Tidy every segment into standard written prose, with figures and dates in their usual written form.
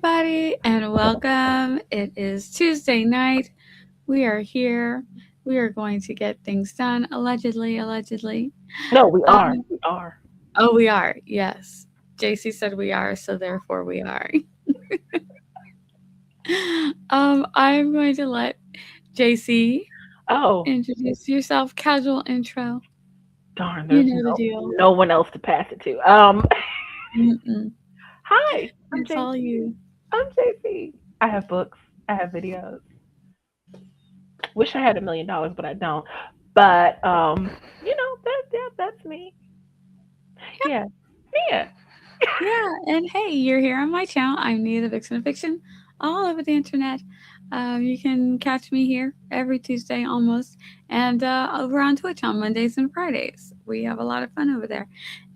everybody, and welcome. It is Tuesday night. We are here. We are going to get things done, allegedly, allegedly. No, we are. Um, We are. oh, we are, yes. JC said we are, so therefore we are. I'm going to let JC Oh, introduce yourself. Casual intro. darn, You there's know the deal. no one else to pass it to. Mm-mm. Hi, I'm It's all JC. you. I'm JC. I have books. I have videos. Wish I had $1 million, but I don't. But that's me. Yeah, yeah. Yeah, and hey, you're here on my channel. I'm Nia the Vixen of Fiction, all over the internet. You can catch me here every Tuesday almost, and over on Twitch on Mondays and Fridays. We have a lot of fun over there.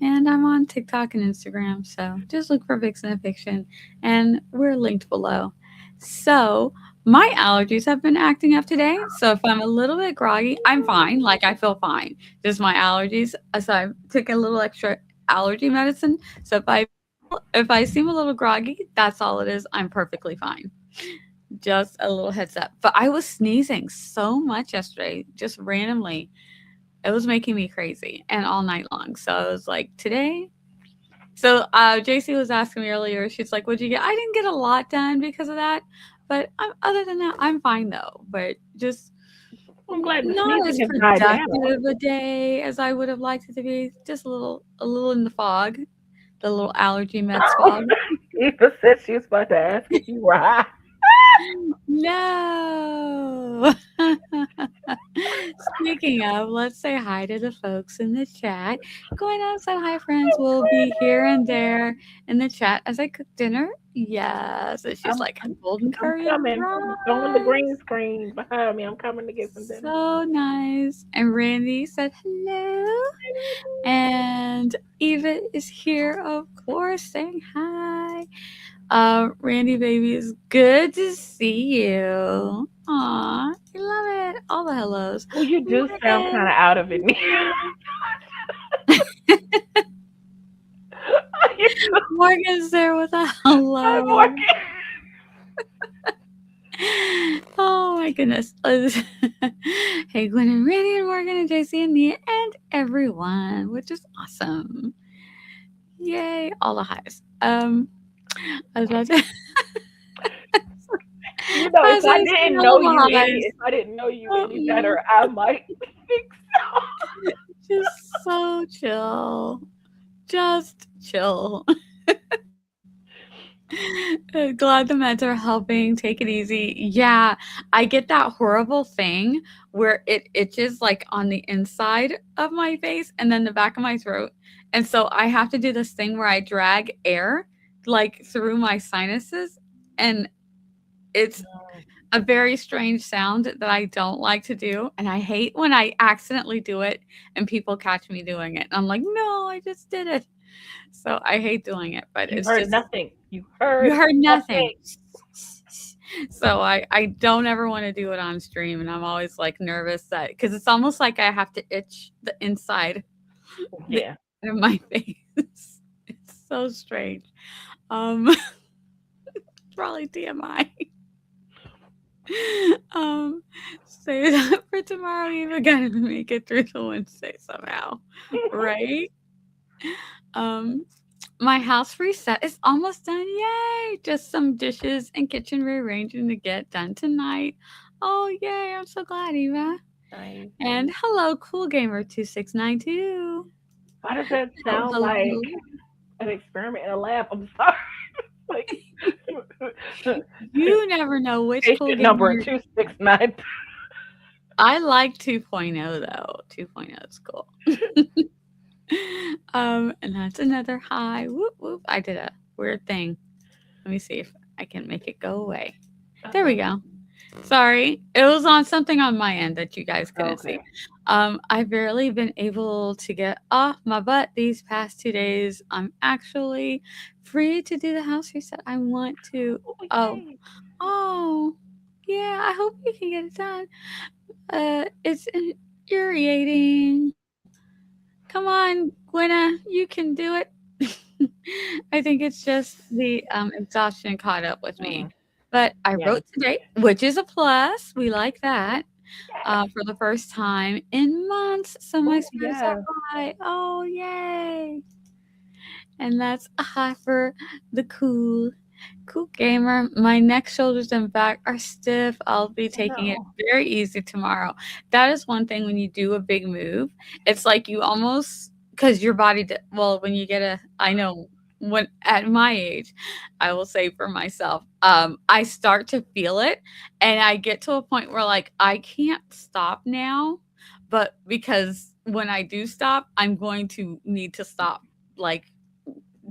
And I'm on TikTok and Instagram, so just look for Vixen of Fiction, and we're linked below. So, my allergies have been acting up today, so if I'm a little bit groggy, I'm fine. Like, I feel fine. Just my allergies. So, I took a little extra allergy medicine. So if I seem a little groggy, that's all it is. I'm perfectly fine. Just a little heads up. But I was sneezing so much yesterday, just randomly. It was making me crazy and all night long. So I was like, today. So JC was asking me earlier. She's like, "What'd you get?" I didn't get a lot done because of that, but other than that, I'm fine though. But just I'm glad the not sneezing as has died down. productive a day as I would have liked it to be. Just a little in the fog, the little allergy meds fog. Eva said she was about to ask if you were high. No. Speaking of, let's say hi to the folks in the chat. Going outside, hi friends. We'll be here and there in the chat as I cook dinner. Yes. And she's I'm, like, I'm, golden I'm curry on coming. I'm throwing the rice. green screen behind me. I'm coming to get some dinner. So nice. And Randy said hello. And Eva is here, of course, saying hi. Randy baby is good to see you. Aw, I love it. All the hellos. Well, you do sound kind Morgan. of out of it. Morgan's there with a I'm hello. working. Oh my goodness. Hey, Gwen and Randy and Morgan and JC and Nia and everyone, which is awesome. Yay, all the highs. I was about to If as I I say didn't know all you the any, highs. if I didn't know you any Mm-mm. better, I might think so. Just so chill. Just chill. Glad the meds are helping. Take it easy. Yeah, I get that horrible thing where it itches like on the inside of my face and then the back of my throat. And so I have to do this thing where I drag air like through my sinuses, and it's a very strange sound that I don't like to do, and I hate when I accidentally do it and people catch me doing it. I'm like, "No, I just did it." So I hate doing it, but You it's heard just nothing. You you heard heard nothing. nothing. So I don't ever want to do it on stream, and I'm always like nervous that because it's almost like I have to itch the inside the Yeah. of my face. It's so strange. Probably TMI. Um, say that for tomorrow. You've got to make it through the Wednesday somehow, right? Um, my house reset is almost done. Yay! Just some dishes and kitchen rearranging to get done tonight. Oh, yay! I'm so glad, Eva. Nice. And hello, Cool Gamer 2692. Why does that Oh, sound hello, like hello. an experiment in a lab? I'm sorry. Like You never know which Cool patient Gamer number you're. 269. I like 2.0 though. 2.0 is cool. And that's another high. Whoop whoop. I did a weird thing. Let me see if I can make it go away. There we go. Sorry. It was on something on my end that you guys couldn't see. Okay. I've barely been able to get off my butt these past 2 days. I'm actually free to do the house reset. I want to. Oh, Oh, yay. oh, yeah. I hope you can get it done. It's infuriating. Come on, Gwenna, you can do it. I think it's just the exhaustion caught up with me. Mm, But I yeah. wrote today, which is a plus. We like that. Yes. For the first time in months. So my Oh, spirits are yeah. high. Oh, yay. And that's a high for the cool gamer. My neck, shoulders, and back are stiff. I'll be Oh, taking it no. very easy tomorrow. That is one thing when you do a big move. It's like you almost, because your body, well, when you get I know when at my age, I will say for myself, I start to feel it and I get to a point where like I can't stop now, but because when I do stop, I'm going to need to stop like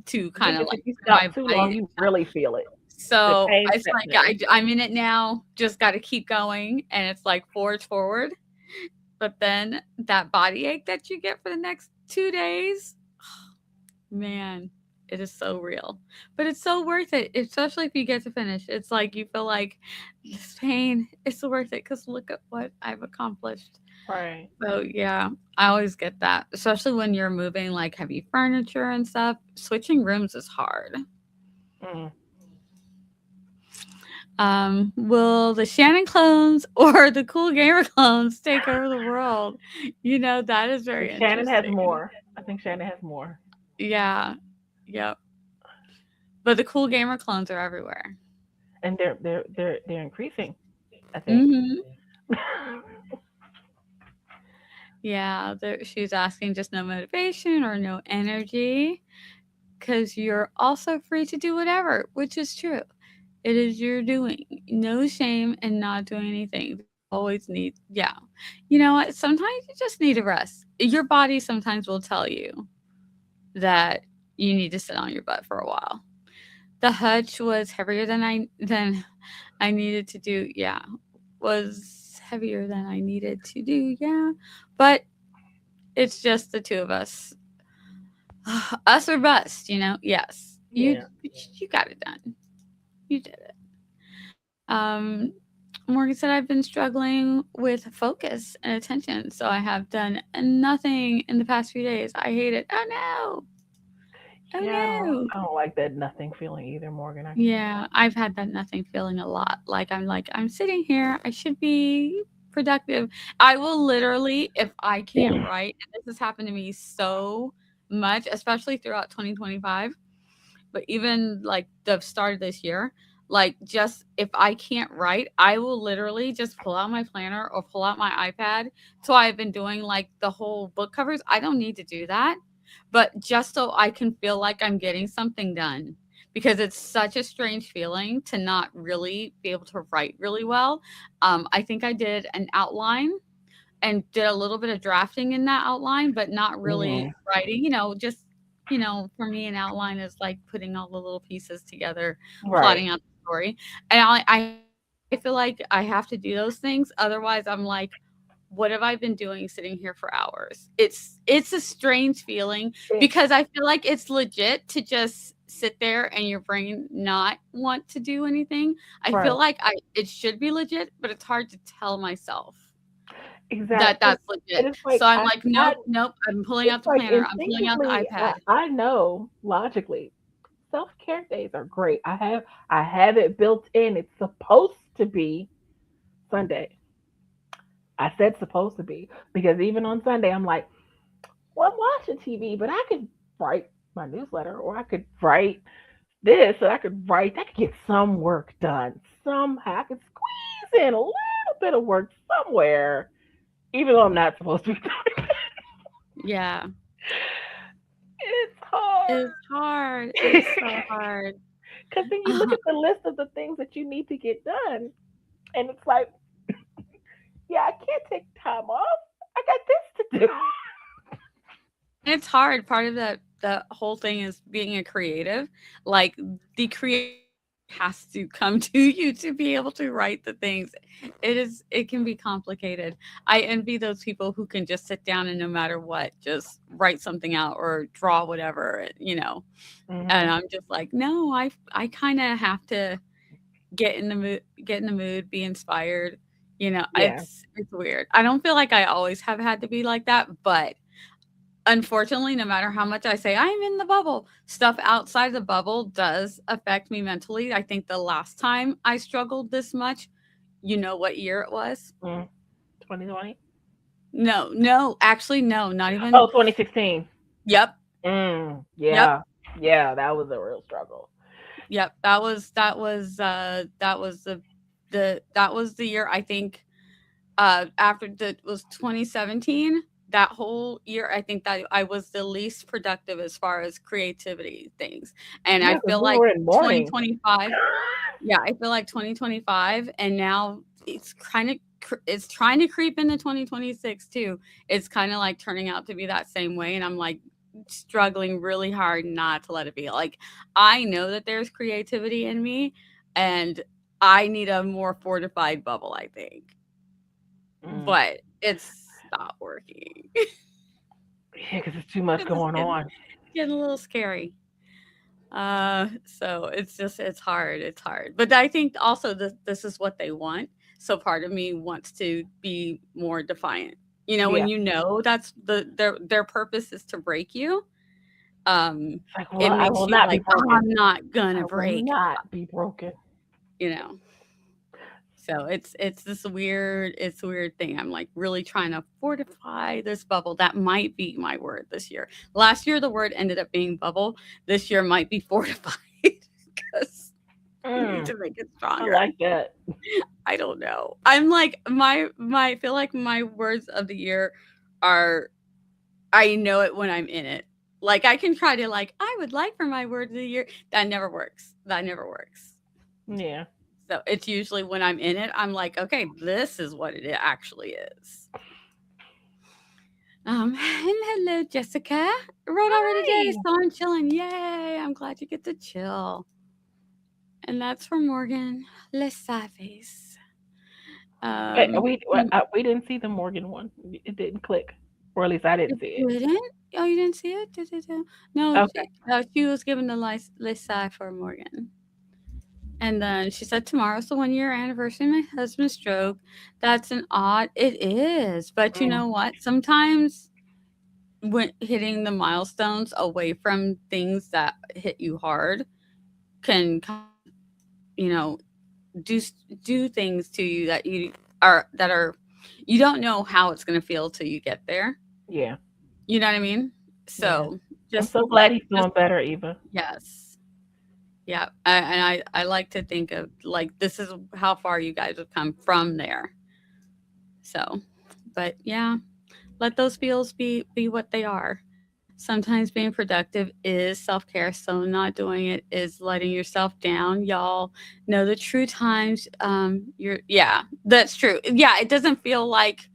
to I think kind of if like you put my stop too long, body. you really feel it. The So pain it's sets like in. I'm in it now, just got to keep going, and it's like forward. But then that body ache that you get for the next 2 days, man, it is so real. But it's so worth it, especially if you get to finish. It's like you feel like this pain is worth it because look at what I've accomplished. Right. So yeah, I always get that, especially when you're moving like heavy furniture and stuff. Switching rooms is hard. Mm. Will the Shannon clones or the cool gamer clones take over the world? That is I think very Shannon has interesting. more. I think Shannon has more. Yeah, yep. But the cool gamer clones are everywhere. And they're increasing, I think. Hmm. Yeah, she's asking just no motivation or no energy because you're also free to do whatever, which is true. It is your doing. No shame in not doing anything. There's always need, yeah. You know what? Sometimes you just need a rest. Your body sometimes will tell you that you need to sit on your butt for a while. The hutch was heavier than I needed to do. Yeah, was heavier than I needed to do. Yeah, but it's just the two of us, us or bust. Yes, you Yeah. you got it done. You did it. Um, Morgan said I've been struggling with focus and attention, so I have done nothing in the past few days. I hate it. Oh no! Oh Yeah, no! I don't like that nothing feeling either, Morgan. I can't. Yeah, I've had that nothing feeling a lot. I'm sitting here, I should be productive. I will literally, if I can't write, and this has happened to me so much, especially throughout 2025, but even like the start of this year, like just if I can't write, I will literally just pull out my planner or pull out my iPad. So I've been doing like the whole book covers. I don't need to do that, but just so I can feel like I'm getting something done because it's such a strange feeling to not really be able to write really well. I think I did an outline and did a little bit of drafting in that outline, but not really Mm, writing. Just for me, an outline is like putting all the little pieces together, right. plotting out the story. And I feel like I have to do those things. Otherwise, I'm like, what have I been doing sitting here for hours? It's a strange feeling It, because I feel like it's legit to just sit there and your brain not want to do anything. I feel right. like it should be legit, but it's hard to tell myself that Exactly. that's legit. And it's like So I'm like, I "Nope, nope, I'm pulling it's out the like planner, I'm pulling out the instinctively iPad." I know logically self-care days are great. I have it built in. It's supposed to be Sunday. I said supposed to be because even on Sunday I'm like, well, I'm watching TV, but I could write my newsletter or I could write this or I could get some work done somehow. I could squeeze in a little bit of work somewhere, even though I'm not supposed to be doing it. Yeah. It's hard. It's hard, it's so hard. Because then you look at the list of the things that you need to get done, and it's like, yeah, I can't take time off. I got this to do. And it's hard. Part of the whole thing is being a creative. Like the creative has to come to you to be able to write the things. It can be complicated. I envy those people who can just sit down and no matter what, just write something out or draw whatever. And Hmm. I'm just like, no, I kind of have to get in the mood, be inspired. Yeah. It's weird. I don't feel like I always have had to be like that, but unfortunately, no matter how much I say I'm in the bubble, stuff outside the bubble does affect me mentally. I think the last time I struggled this much, you know what year it was? 2020. No, no, actually, no, not even. Oh, 2016. Yep, yep, Yeah. Yeah, that was a real struggle. yep. That was the year I think after the was 2017. That whole year, I think that I was the least productive as far as creativity things, and I Yeah, because feel we like were in mourning. 2025. Yeah, I feel like 2025, and now it's trying to creep into 2026 too. It's kind of like turning out to be that same way, and I'm like struggling really hard not to let it be. Like I know that there's creativity in me, and I need a more fortified bubble, I think, Mm. but it's not working. Yeah, because there's too much It's going on. getting a little scary. So it's just it's hard. But I think also this is what they want. So part of me wants to be more defiant. You know, when Yeah. you know that's their purpose is to break you, um, It's like, well, it I makes will you not be like, oh, broken. I'm not gonna I will break, not be broken. you know. So it's this weird it's a weird thing. I'm like really trying to fortify this bubble. That might be my word this year. Last year the word ended up being bubble. This year might be fortified because I need Mm, to make it I stronger. like that. I don't know. I'm like my I feel like my words of the year are I know it when I'm in it. Like I can try to like I would like for my word of the year. That never works. That never works. Yeah. So it's usually when I'm in it, I'm like, okay, this is what it actually is. And hello, Jessica. Wrote over today, Hi. so I'm chilling. Yay! I'm glad you get to chill. And that's for Morgan Les Saves. Um, We didn't see the Morgan one. It didn't click, or at least I didn't it see it. didn't? Oh, you didn't see it? No, Okay. she was given the list for Morgan. And then she said, tomorrow's the 1 year anniversary of my husband's stroke. That's an odd, it is. But you Mm, know what? Sometimes when hitting the milestones away from things that hit you hard can kind of, you know, do do things to you that are you don't know how it's going to feel till you get there. yeah. You know what I mean? Yeah. So I'm just so glad like he's just doing better, Eva. yes. Yeah, I like to think of like this is how far you guys have come from there. So, but yeah, let those feels be what they are. Sometimes being productive is self-care, so not doing it is letting yourself down. Y'all know the true times. You're yeah, that's true. Yeah, it doesn't feel like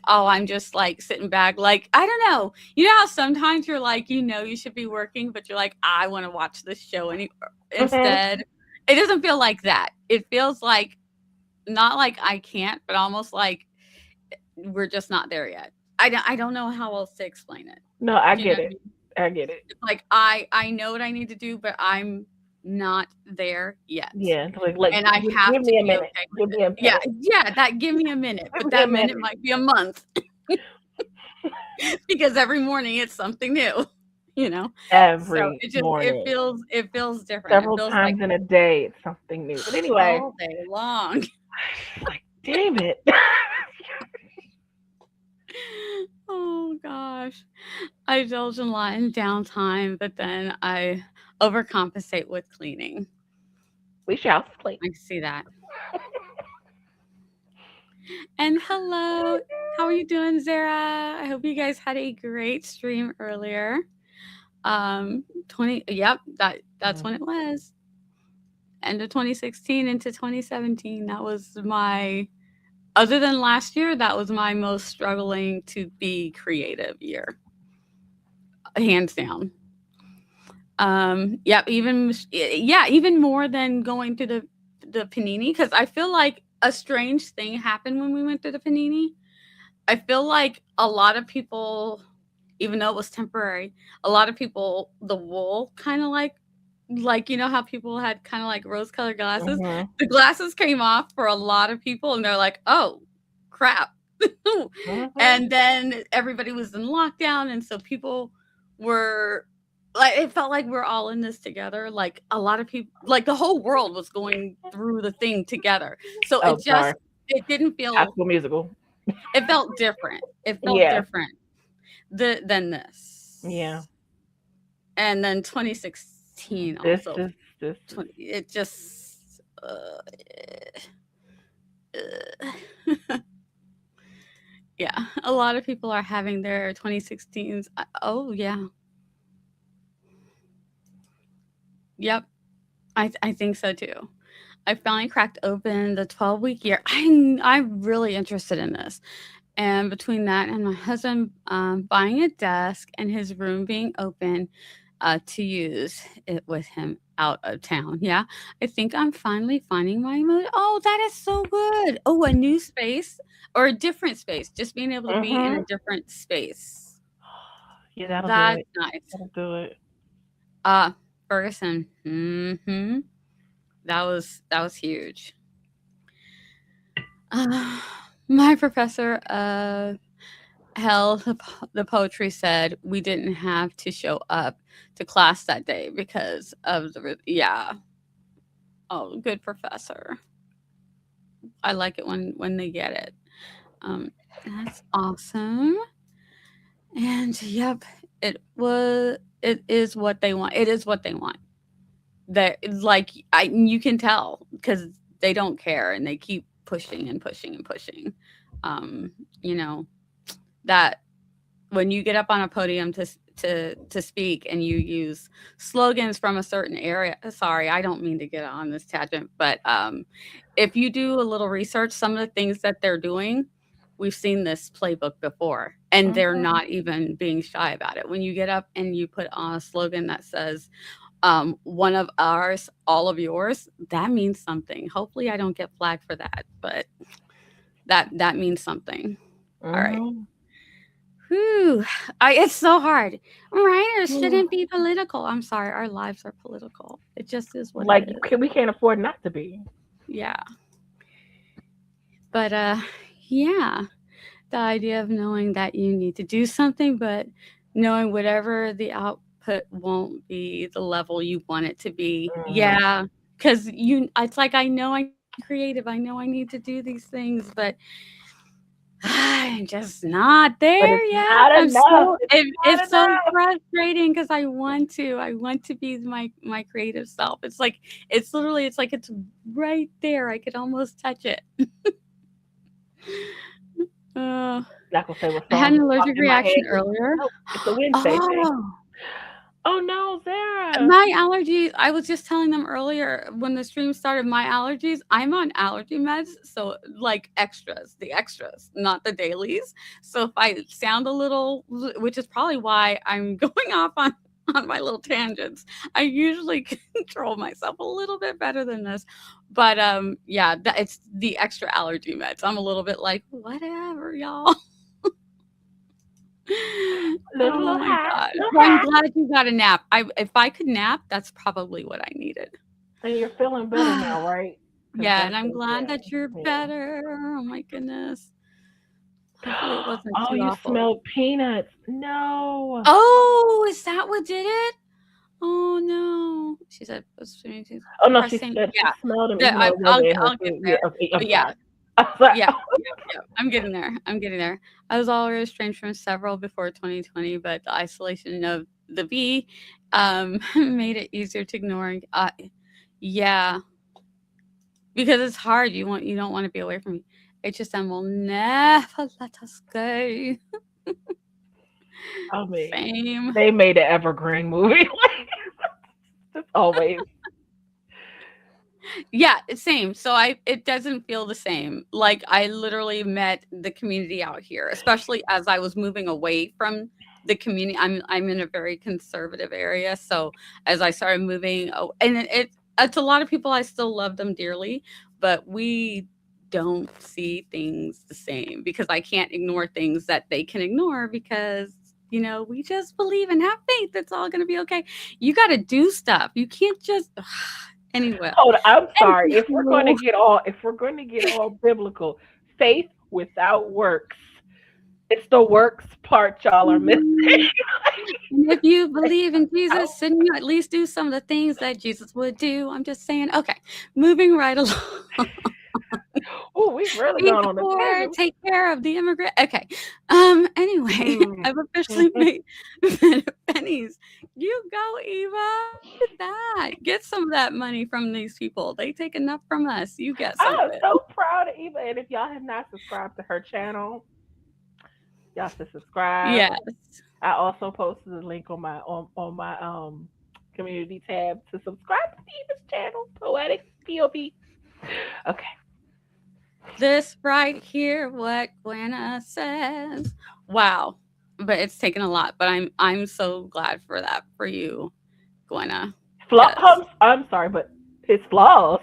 oh, I'm just like sitting back. Like I don't know. You know how sometimes you're like you know you should be working, but you're like I want to watch this show Hmm. instead. It doesn't feel like that. It feels like not like I can't, but almost like we're just not there yet. I don't know how else to explain it. No, I Do you know get what I it. mean? I get it. It's like I know what I need to do, but I'm not there yet. Yeah. Like And I have give to me a be minute. okay with Give it. me a Yeah, minute. yeah, that give me a minute, Give but me a that minute. minute might be a month because every morning it's something new, you know? So Every it morning, feels different. It several feels like times in a day, it's something new. But anyway, all day long. like, damn it. Oh gosh. I indulge in a lot in downtime, but then I overcompensate with cleaning. We shall sleep. I see that. And hello, how are you doing, Zara? I hope you guys had a great stream earlier. 20 yep, that's Mm. when it was. End of 2016 into 2017. That was my other than last year, that was my most struggling to be creative year. Hands down. Yeah, even more than going to the panini because I feel like a strange thing happened when we went to the panini. I feel like a lot of people, even though it was temporary, a lot of people the wool kind of like you know how people had kind of like rose colored glasses. Mhm. The glasses came off for a lot of people, and they're like, "Oh, crap." Mhm. And then everybody was in lockdown, and so people were like, it felt like we're all in this together. Like a lot of people, like the whole world was going through the thing together. So Oh, sorry. it didn't High feel, School Musical. it felt different. It felt Yeah. different than Yeah. this. And then 2016 This also, is this is. it just, yeah, a lot of people are having their 2016s. Oh, yeah. Yep. I think so too. I finally cracked open the 12-week year. I'm really interested in this. And between that and my husband buying a desk and his room being open to use it with him out of town. Yeah. I think I'm finally finding my mode. Oh, that is so good. Oh, a new space or a different space. Just being able to be in a Mhm. different space. Yeah, that'll do That's it. nice. That'll do it. Uh Ferguson. That was huge. Uh, my professor of health, the poetry said we didn't have to show up to class that day because of yeah. Oh, good professor. I like it when they get it. Um, that's awesome. And yep, it is what they want. It is what they want. That like I you can tell because they don't care and they keep pushing and pushing and pushing. Um, you know, that when you get up on a podium to speak and you use slogans from a certain area. Sorry, I don't mean to get on this tangent, but if you do a little research, some of the things that they're doing, we've seen this playbook before, and they're Mhm. not even being shy about it. When you get up and you put on a slogan that says one of ours, all of yours, that means something. Hopefully I don't get flagged for that, but that means something. All right. Mhm. Whew. It's so hard. Writers Mm. shouldn't be political. I'm sorry, our lives are political. It just is what it Like is. we can't afford not to be. Yeah. But yeah, the idea of knowing that you need to do something, but knowing whatever the output won't be the level you want it to be. Mm. Yeah. Cause it's like I know I'm creative. I know I need to do these things, but I'm just not But there it's yet. not enough. It's not It's so enough. frustrating because I want to be my creative self. It's like it's literally it's like it's right there. I could almost touch it. Uh, Not gonna say what I had songs an just popped allergic in my reaction head. 'Cause earlier. nope, it's a Wednesday thing. Oh, Oh no, Sarah. my allergies. I was just telling them earlier when the stream started. My allergies. I'm on allergy meds, so like extras, the extras, not the dailies. So if I sound a little, which is probably why I'm going off on my little tangents. I usually control myself a little bit better than this, but yeah, it's the extra allergy meds. I'm a little bit like whatever, y'all. Little Oh my high, god. little Well, I'm high. glad you got a nap. If I could nap, that's probably what I needed. And you're feeling better now, right? Because Yeah, and that's I'm a, glad yeah, that you're yeah. better. Oh my goodness. Hopefully it wasn't Oh, too you awful. smelled peanuts. No. Oh, is that what did it? Oh no. She said Oh no, she pressing. said she Yeah. smelled them, Yeah, even though it wasn't in her I'll get food. Yeah. there. Okay, I'm But yeah, sorry. I'm sorry. yeah, yeah. I'm getting there. I'm getting there. I was already estranged from several before 2020, but the isolation of the bee made it easier to ignore. Yeah, because it's hard. You don't want to be away from me. HSM will never let us go. I mean, Same. they made an evergreen movie. Like, just always. Yeah, it's same. So it doesn't feel the same. Like I literally met the community out here, especially as I was moving away from the community. I'm in a very conservative area, so as I started moving, and it's a lot of people. I still love them dearly, but we don't see things the same because I can't ignore things that they can ignore because we just believe and have faith. It's all going to be okay. You got to do stuff. You can't just anyway. Hold on, I'm sorry. Anywho. If we're going to get all biblical, faith without works. It's the works part y'all are missing. Mhm. And if you believe in Jesus, shouldn't you at least do some of the things that Jesus would do? I'm just saying. Okay, moving right along. Oh, we've really Feed gone the on a poor, tangent. take care of the immigrant. Okay. Anyway, Mm. I've officially made pennies. You go, Eva. Look at that. Get some of that money from these people. They take enough from us. You get some of I'm it. so proud of Eva. And if y'all have not subscribed to her channel, y'all should subscribe. Yes. I also posted a link on my community tab to subscribe to Eva's channel, Poetic POV. Okay. This right here, what Gwenna says. Wow. But it's taken a lot. But I'm so glad for that for you, Gwenna. Because I'm sorry, but his flaws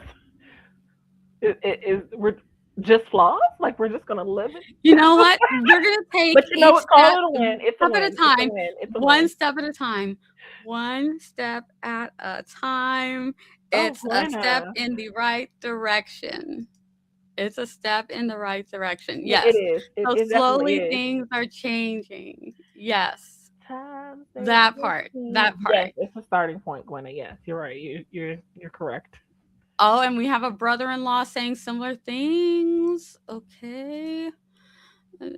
is we're just flaws. Like we're just gonna live it. you know what? We're gonna take But you know each what? Call step it a win. It's a step at a win. It's a time, win. It's a one win. step at a time, one step at a time. Oh, It's a step Glenna. in the right direction. It's a step in the right direction. It Yes. is. So It definitely slowly is. things are changing. Yes. Times they That just part. seem. That part. Yes, it's a starting point, Glenna. Yes, you're right. You're correct. Oh, and we have a brother-in-law saying similar things. Okay. Uh,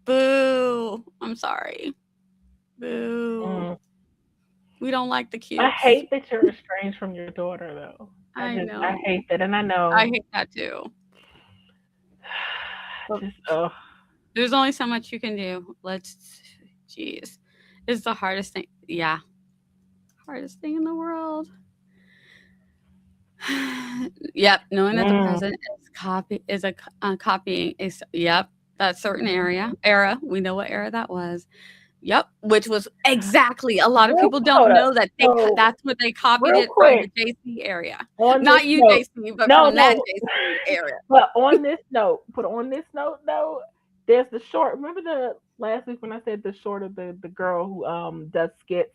Boo. I'm sorry. Boo. Mm. We don't like the I cutes. hate that you're estranged from your daughter, though. I I know. hate that, and I I know. hate that too. But Just oh, there's only so much you can do. Jeez. It's the hardest thing. Yeah. Hardest thing in the world. Yep. Knowing that the mm. president is copying yep, that certain era. We know what era that was. Yep, which was exactly a lot of people don't Hold up. know that So that's what they copied real it from the quick JC area. on this Not you, note, JC, but no, from that no, JC area. but on this note, put on this note though, there's the short. Remember the last week when I said the short of the girl who does skits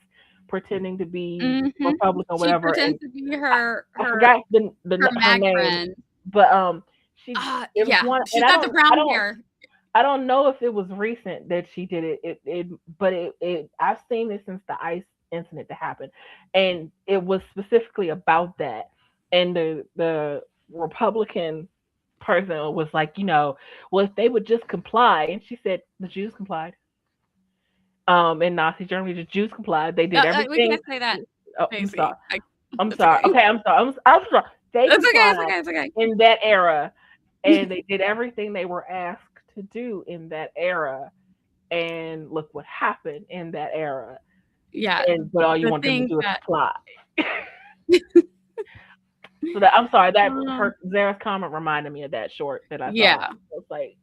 pretending to be Mhm. Republican or She whatever, and pretends to be her I her forgot her her mag name, friend. but she it was Yeah, one, she's and got the brown hair. I don't know if it was recent that she did it. But I've seen this since the ICE incident that happened, and it was specifically about that. And the Republican person was like, well, if they would just comply, and she said the Jews complied. In Nazi Germany, the Jews complied. They did We everything. can't say that, Oh, I'm sorry. Daisy. I'm It's sorry. okay. Okay, I'm sorry. I'm sorry. They It's okay. It's complied okay. It's okay. in that era, and they did everything they were asked to do in that era. And look what happened in that era. Yeah, And but all you the want them to thing do is that comply. So that I'm sorry that um, her Zara's comment reminded me of that short that I saw. yeah, It was like,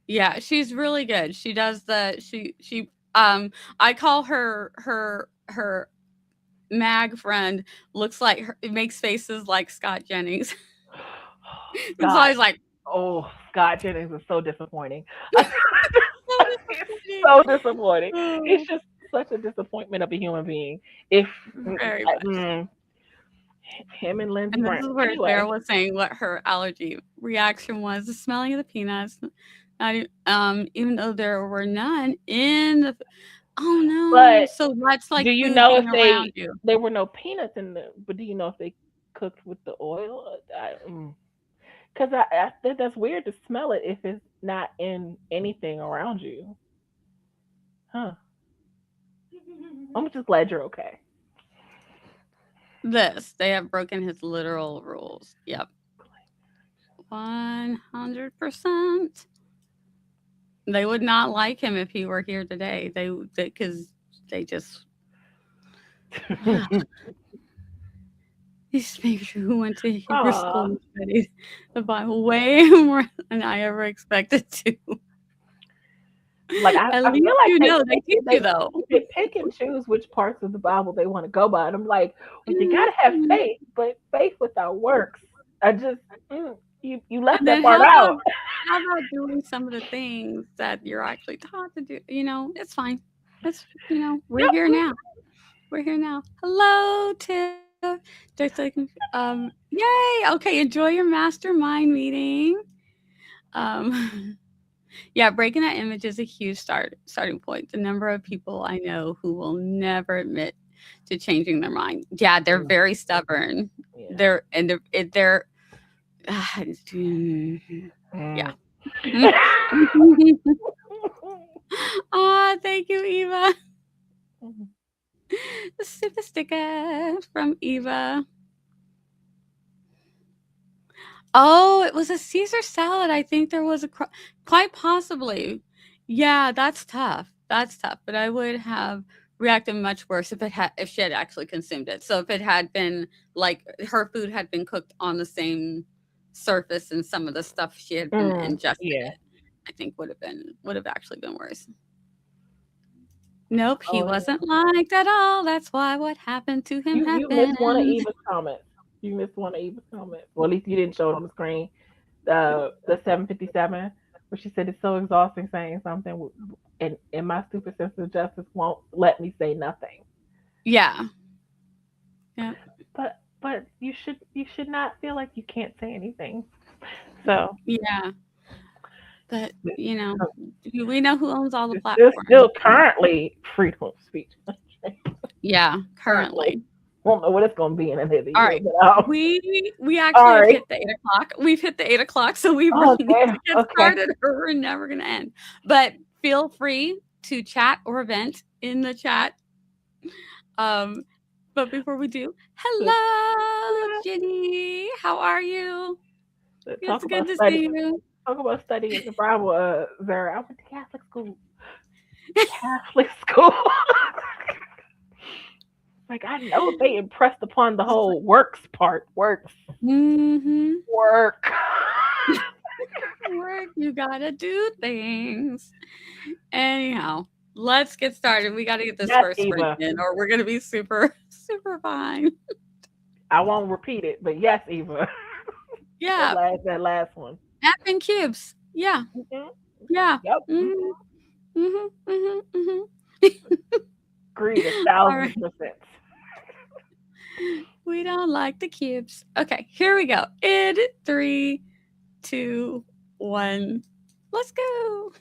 yeah, she's really good. She does I call her mag friend looks like it makes faces like Scott Jennings. It's God, always like oh, Scott Jennings is so disappointing. so He's disappointing. so disappointing. He's Oh, just such a disappointment of a human being. If very much. him and Lindsey And this Graham. is where Anyway, Sarah was saying what her allergy reaction was, the smelling of the peanuts. Not even though there were none in the oh no. but So that's do like you food know being if around you. there were no peanuts in the? But do you know if they cooked with the oil? Because I think that's weird to smell it if it's not in anything around you. Huh. I'm just glad you're okay. They have broken his literal rules. Yep. 100%. They would not like him if he were here today. Because they just these people who went to Hebrew school Aw. and studied the Bible way more than I ever expected to. Like At I least feel like you know they teach you though. they pick and choose which parts of the Bible they want to go by. And I'm like, well, you gotta have Mhm. faith, but faith without works. I just you left And that then part out. how about doing some of the things that you're actually taught to do? It's fine. We're Yep. here now. We're here now. Hello, Tiff. Just like, yay. Okay, enjoy your mastermind meeting. Um, yeah, breaking that image is a huge starting point. The number of people I know who will never admit to changing their mind. Yeah, they're Mm, very stubborn. yeah. They're Mm. yeah. Ah, thank you, Eva. The super sticker from Eva. Oh, it was a Caesar salad. I think there was quite possibly. Yeah, that's tough. That's tough. But I would have reacted much worse if she had actually consumed it. So if it had been like her food had been cooked on the same surface and some of the stuff she had been ingested Yeah. it, I think would have actually been worse. Nope, he Oh wasn't yeah. liked at all. That's why what happened to him You missed one of happened. Eva's comments. You missed one of Eva's comments. Well, at least you didn't show it on the screen. The 757, where she said it's so exhausting saying something, and my stupid sense of justice won't let me say nothing. Yeah. Yeah. But you should not feel like you can't say anything. So Yeah. But, this, we know who owns all the this platforms. still currently freedom of speech. Yeah, Currently, currently. won't know what it's gonna be in another All year, right. but We actually have sorry. hit the 8 o'clock. We've hit the 8 o'clock, so we really Oh need damn. to get Okay. started or we're never gonna end. But feel free to chat or vent in the chat. Um, but before we do, Let's, hello, Jenny. How are you? let's It's talk good about to study. see you. Talk about studying the Bible. Zara, I went to Catholic school. Catholic school. Like I know they impressed upon the whole works part. Works. Mm-hmm. Work. Work, you gotta do things. Anyhow, let's get started. We gotta get this Yes, first sprint Eva. in, or we're gonna be super, super fine. I won't repeat it, but yes, Eva. that Yeah, last that last one. mapping cubes. Yeah, Hmm. yeah. Yep. Mhm, mhm, mhm, mhm. Agreed a All thousand right. percent. We don't like the cubes. Okay, here we go. In three, two, one. Let's go.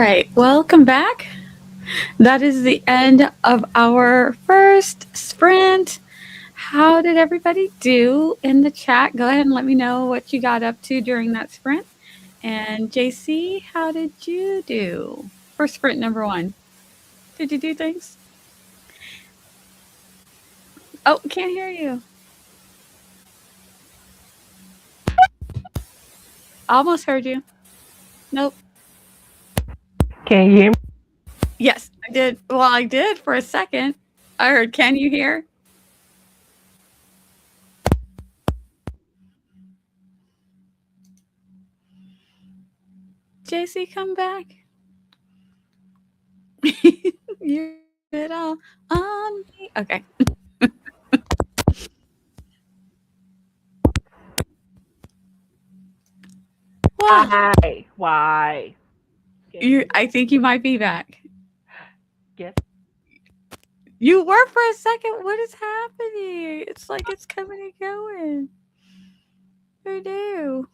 right, welcome back. That is the end of our first sprint. How did everybody do in the chat? Go ahead and let me know what you got up to during that sprint. And JC, how did you do for sprint number one? Did you do things? Oh, can't hear you. Almost heard you. Nope. Can you hear me? Yes, I did. Well, I did for a second. I heard, can you hear? JC, come back. You it all on me. Okay. Well, Why? Why? Can you. you I think you might be back. guess? You were for a second. What is happening? It's like it's coming and going. Who knew?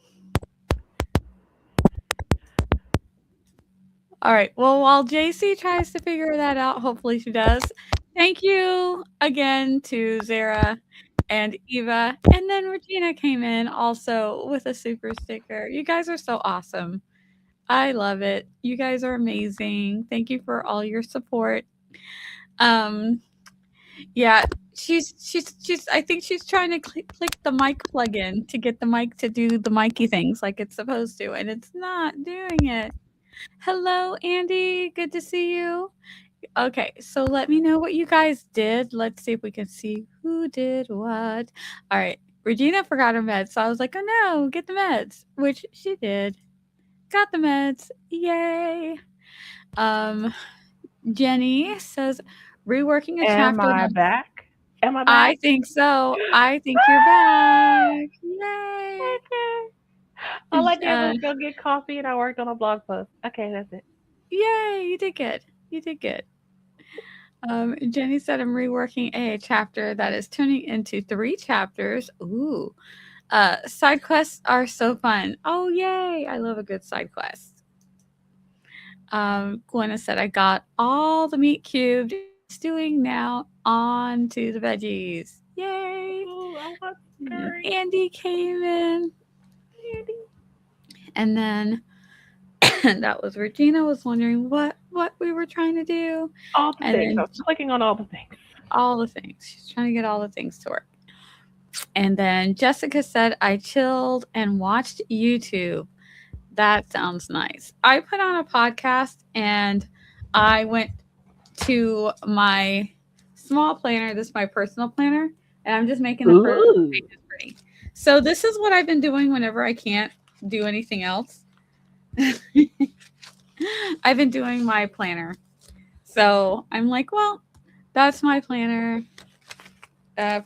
All right. Well, while JC tries to figure that out, hopefully she does. Thank you again to Zara and Eva. And then Regina came in also with a super sticker. You guys are so awesome. I love it. You guys are amazing. Thank you for all your support. Um, yeah, she's I think she's trying to click the mic plug-in to get the mic to do the micy things like it's supposed to, and it's not doing it. Hello, Andy. Good to see you. Okay, so let me know what you guys did. Let's see if we can see who did what. All right. Regina forgot her meds, so I was like, "Oh no, get the meds," which she did. Got the meds. Yay. Um, Jenny says, reworking a Am chapter I that back? Am I back? I think so. I think you're back. Yay. Okay. All I did Uh, was go get coffee and I worked on a blog post. Okay, that's it. yay, you did good. You did good. Jenny said I'm reworking a chapter that is turning into 3 chapters. Ooh. Side quests are so fun. Oh yay. I love a good side quest. Gwenna said I got all the meat cubed, stewing now on to the veggies. Yay. Ooh, I want curry. Andy came in. Candy. And then that was Regina was wondering what we were trying to do, All the and things. I then was clicking on all the things. all the things. She's trying to get all the things to work. And then Jessica said I chilled and watched YouTube. That sounds nice. I put on a podcast and I went to my small planner. This is my personal planner, and I'm just making the Ooh. pages pretty. So this is what I've been doing whenever I can't do anything else. I've been doing my planner. So I'm like, well, that's my planner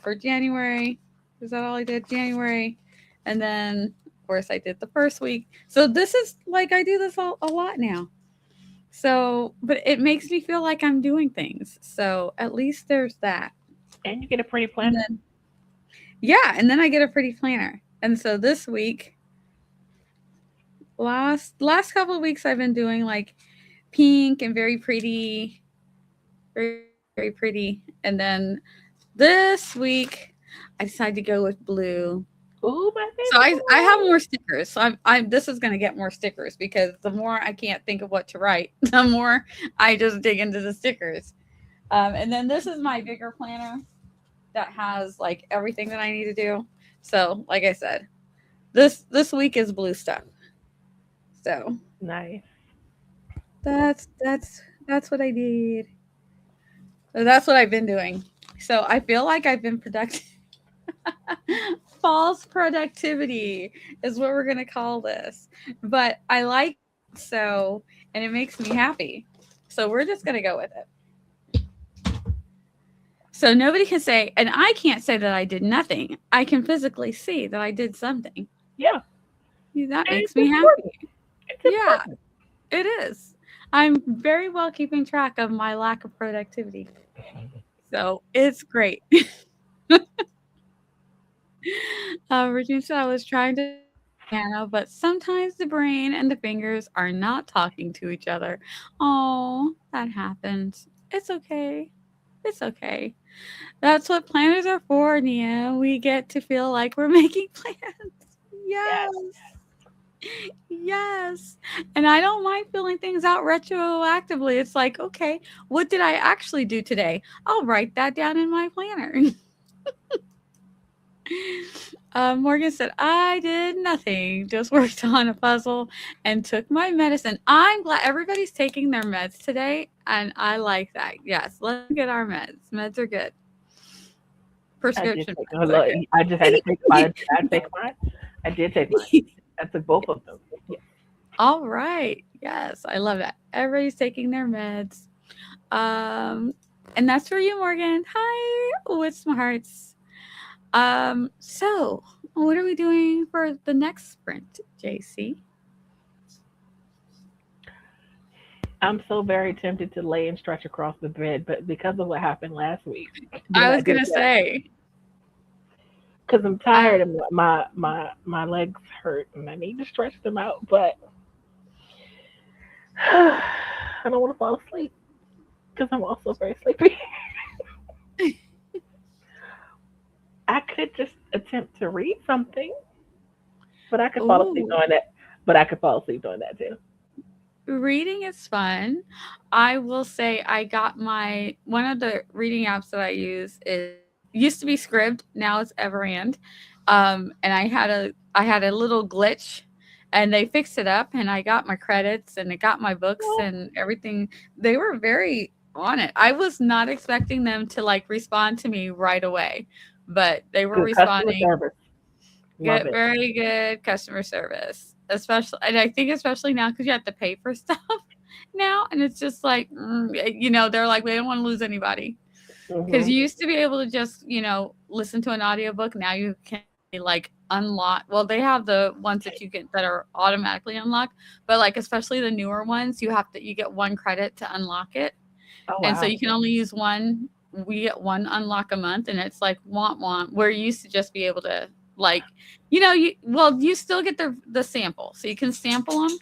for January. Is that all I did? January. And then, of course, I did the first week. So this is like, I do this a lot now. So, but it makes me feel like I'm doing things. So at least there's that. And you get a pretty And planner. then, yeah. And then I get a pretty planner. And so this week, last couple of weeks, I've been doing like pink and very pretty. And then this week, I decided to go with blue. Ooh, my So favorite I have color. more stickers. So I'm this is gonna get more stickers because the more I can't think of what to write, the more I just dig into the stickers. And then this is my bigger planner that has like everything that I need to do. So like I said, this week is blue stuff. So Nice. that's what I did. So that's what I've been doing. So I feel like I've been productive. False productivity is what we're going to call this. But I like it so, and it makes me happy. So we're just going to go with it. So nobody can say, and I can't say that I did nothing. I can physically see that I did something. Yeah. That And makes it's me important. happy. It's Yeah, important. it is. I'm very well keeping track of my lack of productivity. So it's great. Regina said I was trying to piano, but sometimes the brain and the fingers are not talking to each other. Oh, that happens. It's okay. It's okay. That's what planners are for, Nia. We get to feel like we're making plans. Yes, Yes. Yes. And I don't mind filling things out retroactively. It's like, okay, what did I actually do today? I'll write that down in my planner. Morgan said, I did nothing, just worked on a puzzle and took my medicine. I'm glad everybody's taking their meds today, and I like that. Yes, let's get our meds. Meds are good. I did Prescription take a meds are look. I just had to take good. mine. I take mine. I did take mine. I took both of them. Yes. All right. Yes, I love that. Everybody's taking their meds. Um, and that's for you, Morgan. Hi, with smarts. So what are we doing for the next sprint, JC? I'm so very tempted to lay and stretch across the bed, but because of what happened last week, do I not was do gonna that. say, Because I'm uh, tired and my legs hurt and I need to stretch them out, but I don't want to fall asleep because I'm also very sleepy. I could just attempt to read something, but I could fall asleep ooh, doing that. But I could fall asleep doing that too. reading is fun. I will say I got my one of the reading apps that I use is used to be Scribd, now it's Everand. And I had a little glitch and they fixed it up and I got my credits and it got my books Well, and everything. They were very on it. I was not expecting them to like respond to me right away, but they were good customer responding. service. Love Get it. very good customer service, especially, and I think especially now because you have to pay for stuff now, and it's just like, they're like, we don't want to lose anybody because Hmm. you used to be able to just, listen to an audiobook. Now you can only like unlock. Well, they have the ones that you get that are automatically unlocked, but like especially the newer ones, you get one credit to unlock it, Oh and so wow. you can only use one. We get one unlock a month, and it's like want. Where you used to just be able to like, you still get the sample, so you can sample them.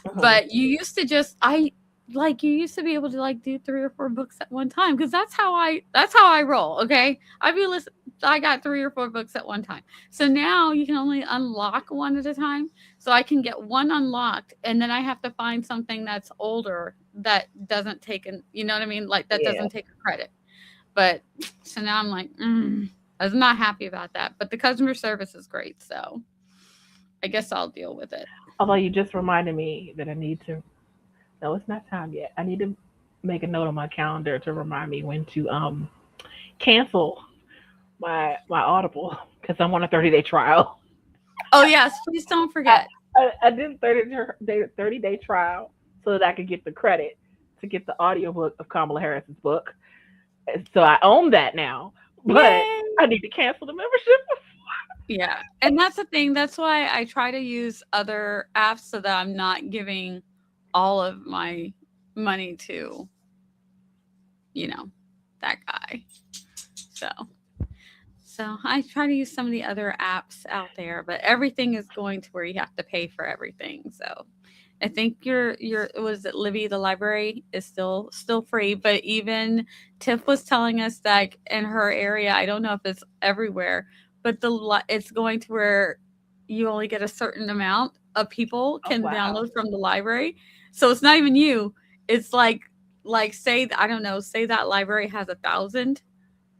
Hmm. But you used to just I like you used to be able to like do 3 or 4 books at one time because that's how I roll. Okay, I got 3 or 4 books at one time. So now you can only unlock one at a time. So I can get one unlocked, and then I have to find something that's older that doesn't take an you know what I mean, like that Yeah. doesn't take a credit. But so now I'm like, I was not happy about that. But the customer service is great, so I guess I'll deal with it. Although you just reminded me that I need to. No, it's not time yet. I need to make a note on my calendar to remind me when to cancel my Audible because I'm on a 30-day trial. Oh yes, please don't I, forget. I did a 30-day trial so that I could get the credit to get the audiobook of Kamala Harris's book. So I own that now, but Yay! I need to cancel the membership. Yeah, and that's the thing. That's why I try to use other apps so that I'm not giving all of my money to, you know, that guy. So, so I try to use some of the other apps out there, but everything is going to where you have to pay for everything. So, I think your was it Livy the library is still free, but even Tiff was telling us that in her area, I don't know if it's everywhere, but it's going to where you only get a certain amount of people Oh can wow. download from the library. So it's not even you. It's like say I don't know, say that library has 1,000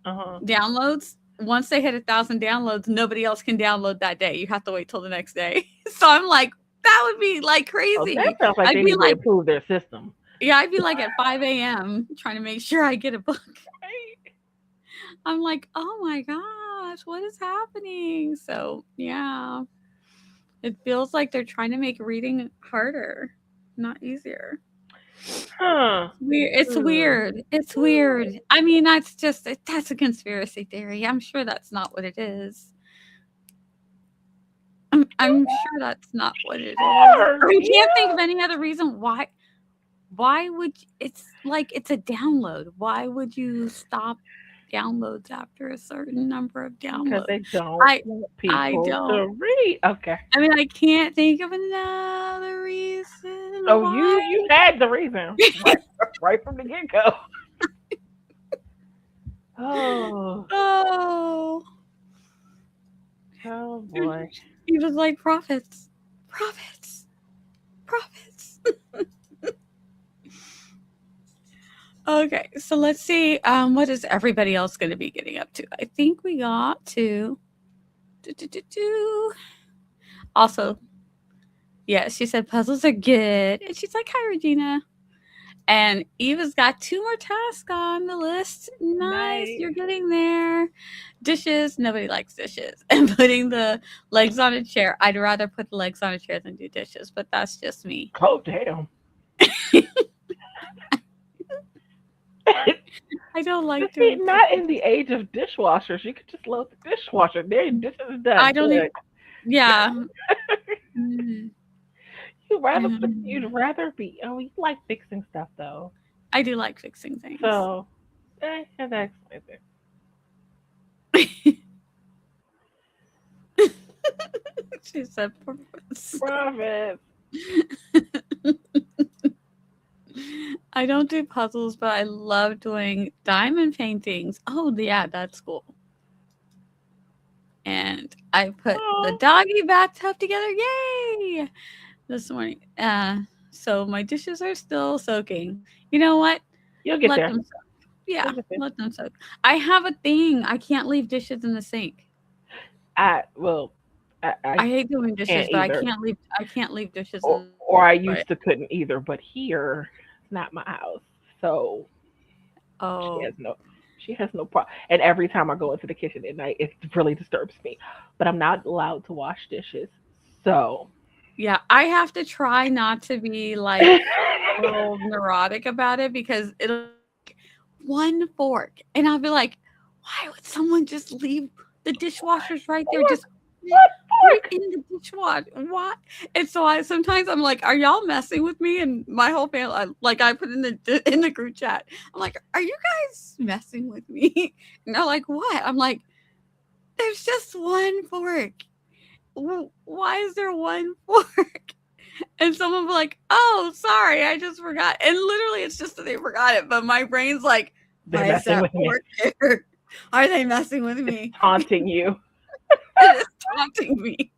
Uh-huh. downloads. Once they hit 1,000 downloads, nobody else can download that day. You have to wait till the next day. So I'm like, that would be like Oh, that crazy. sounds like I'd they be need to like, improve their system. yeah, I'd be like at 5 a.m. trying to make sure I get a book. Right? I'm like, oh my gosh, what is happening? So yeah, it feels like they're trying to make reading harder, not easier. Huh. Weird. It's Hmm. weird. It's Hmm. weird. I mean, that's a conspiracy theory. I'm sure that's not what it is. I'm sure that's not what it is. Sure. I can't think Yeah. of any other reason why would it's like it's a download. Why would you stop downloads after a certain number of Because downloads. they don't I want I people don't. to read. Okay. I mean, I can't think of another reason Oh, why. you had the reason right from the get go. Oh, Oh, oh boy. he was like prophets, prophets, prophets. Okay, so let's see. What is everybody else going to be getting up to? I think we got to. Also, yeah, she said puzzles are good, and she's like, "Hi, Regina." And Eva's got 2 more tasks on the list. Nice, Nice. you're getting there. Dishes, nobody likes dishes. And putting the legs on a chair. I'd rather put the legs on a chair than do dishes, but that's just me. Oh damn. I don't But like see, doing not in dishes. the age of dishwashers. You could just load the dishwasher. There, dishes is I done. don't even, Good. yeah. Mm, You'd rather be. Oh, you like fixing stuff though. I do like fixing things. So, yeah, that explains it. She said purpose. Profit. I don't do puzzles, but I love doing diamond paintings. Oh, yeah, that's cool. And I put the Oh, doggy bathtub together. Yay! This morning. So my dishes are still soaking. You know what? you'll get Let there. them soak. Yeah, You'll get there. let them soak. I have a thing. I can't leave dishes in the sink. I well, I I hate doing dishes, can't but either. I can't leave dishes in Or I right. used to couldn't either. But here, it's not my house, so she Oh. has no. She has no problem. And every time I go into the kitchen at night, it really disturbs me. But I'm not allowed to wash dishes, so. Yeah, I have to try not to be like a little neurotic about it because it'll one fork and I'll be like, why would someone just leave the dishwasher's right there? Fork, Just what put it fork? in the dishwasher. What? And so I sometimes I'm like, are y'all messing with me? And my whole family, like I put in the group chat, I'm like, are you guys messing with me? And they're like, what? I'm like, there's just one fork. Why is there one fork? And someone will be like, "Oh, sorry, I just forgot." And literally, it's just that they forgot it. But my brain's like, They're "Why is messing that with me. fork there? Are they messing with It's me? taunting you. It is taunting me."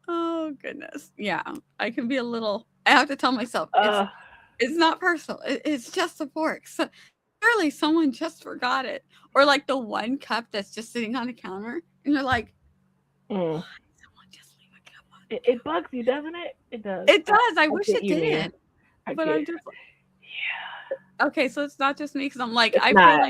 Oh goodness, yeah. I can be a little. I have to tell myself Uh, it's not personal. It's just a fork. So clearly, someone just forgot it, or like the one cup that's just sitting on the counter, and you're like, mm. "Someone just leave a cup on the It bugs you, doesn't it? It does. counter." It does. I I wish get it you, Mia. didn't, I but get. I'm just okay, so it's not just me because 'cause I'm like, It's not.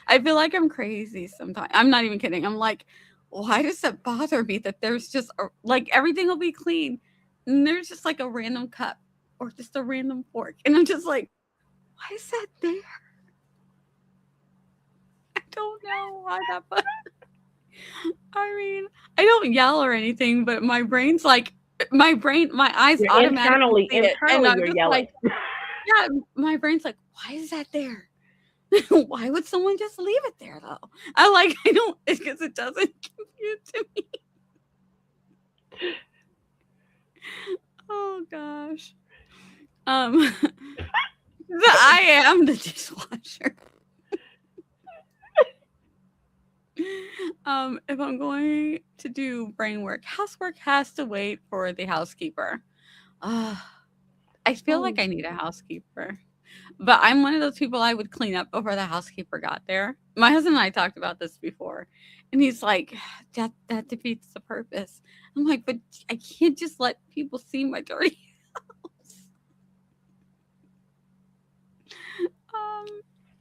I feel like I'm crazy sometimes. I'm not even kidding. I'm like, why does it bother me that there's just like everything will be clean and there's just like a random cup or just a random fork. And I'm just like, why is that there? I don't know why that but I mean, I don't yell or anything, but my eyes You're automatically see it. And internally, I'm you're just yelling. like, yeah, my brain's like, why is that there? Why would someone just leave it there though? I like I don't because it doesn't compute to me. Oh gosh. Um I am the dishwasher. If I'm going to do brain work, housework has to wait for the housekeeper. Uh, I feel like Oh, I need a housekeeper. But I'm one of those people I would clean up before the housekeeper got there. My husband and I talked about this before, and he's like, that defeats the purpose." I'm like, "But I can't just let people see my dirty house." Um,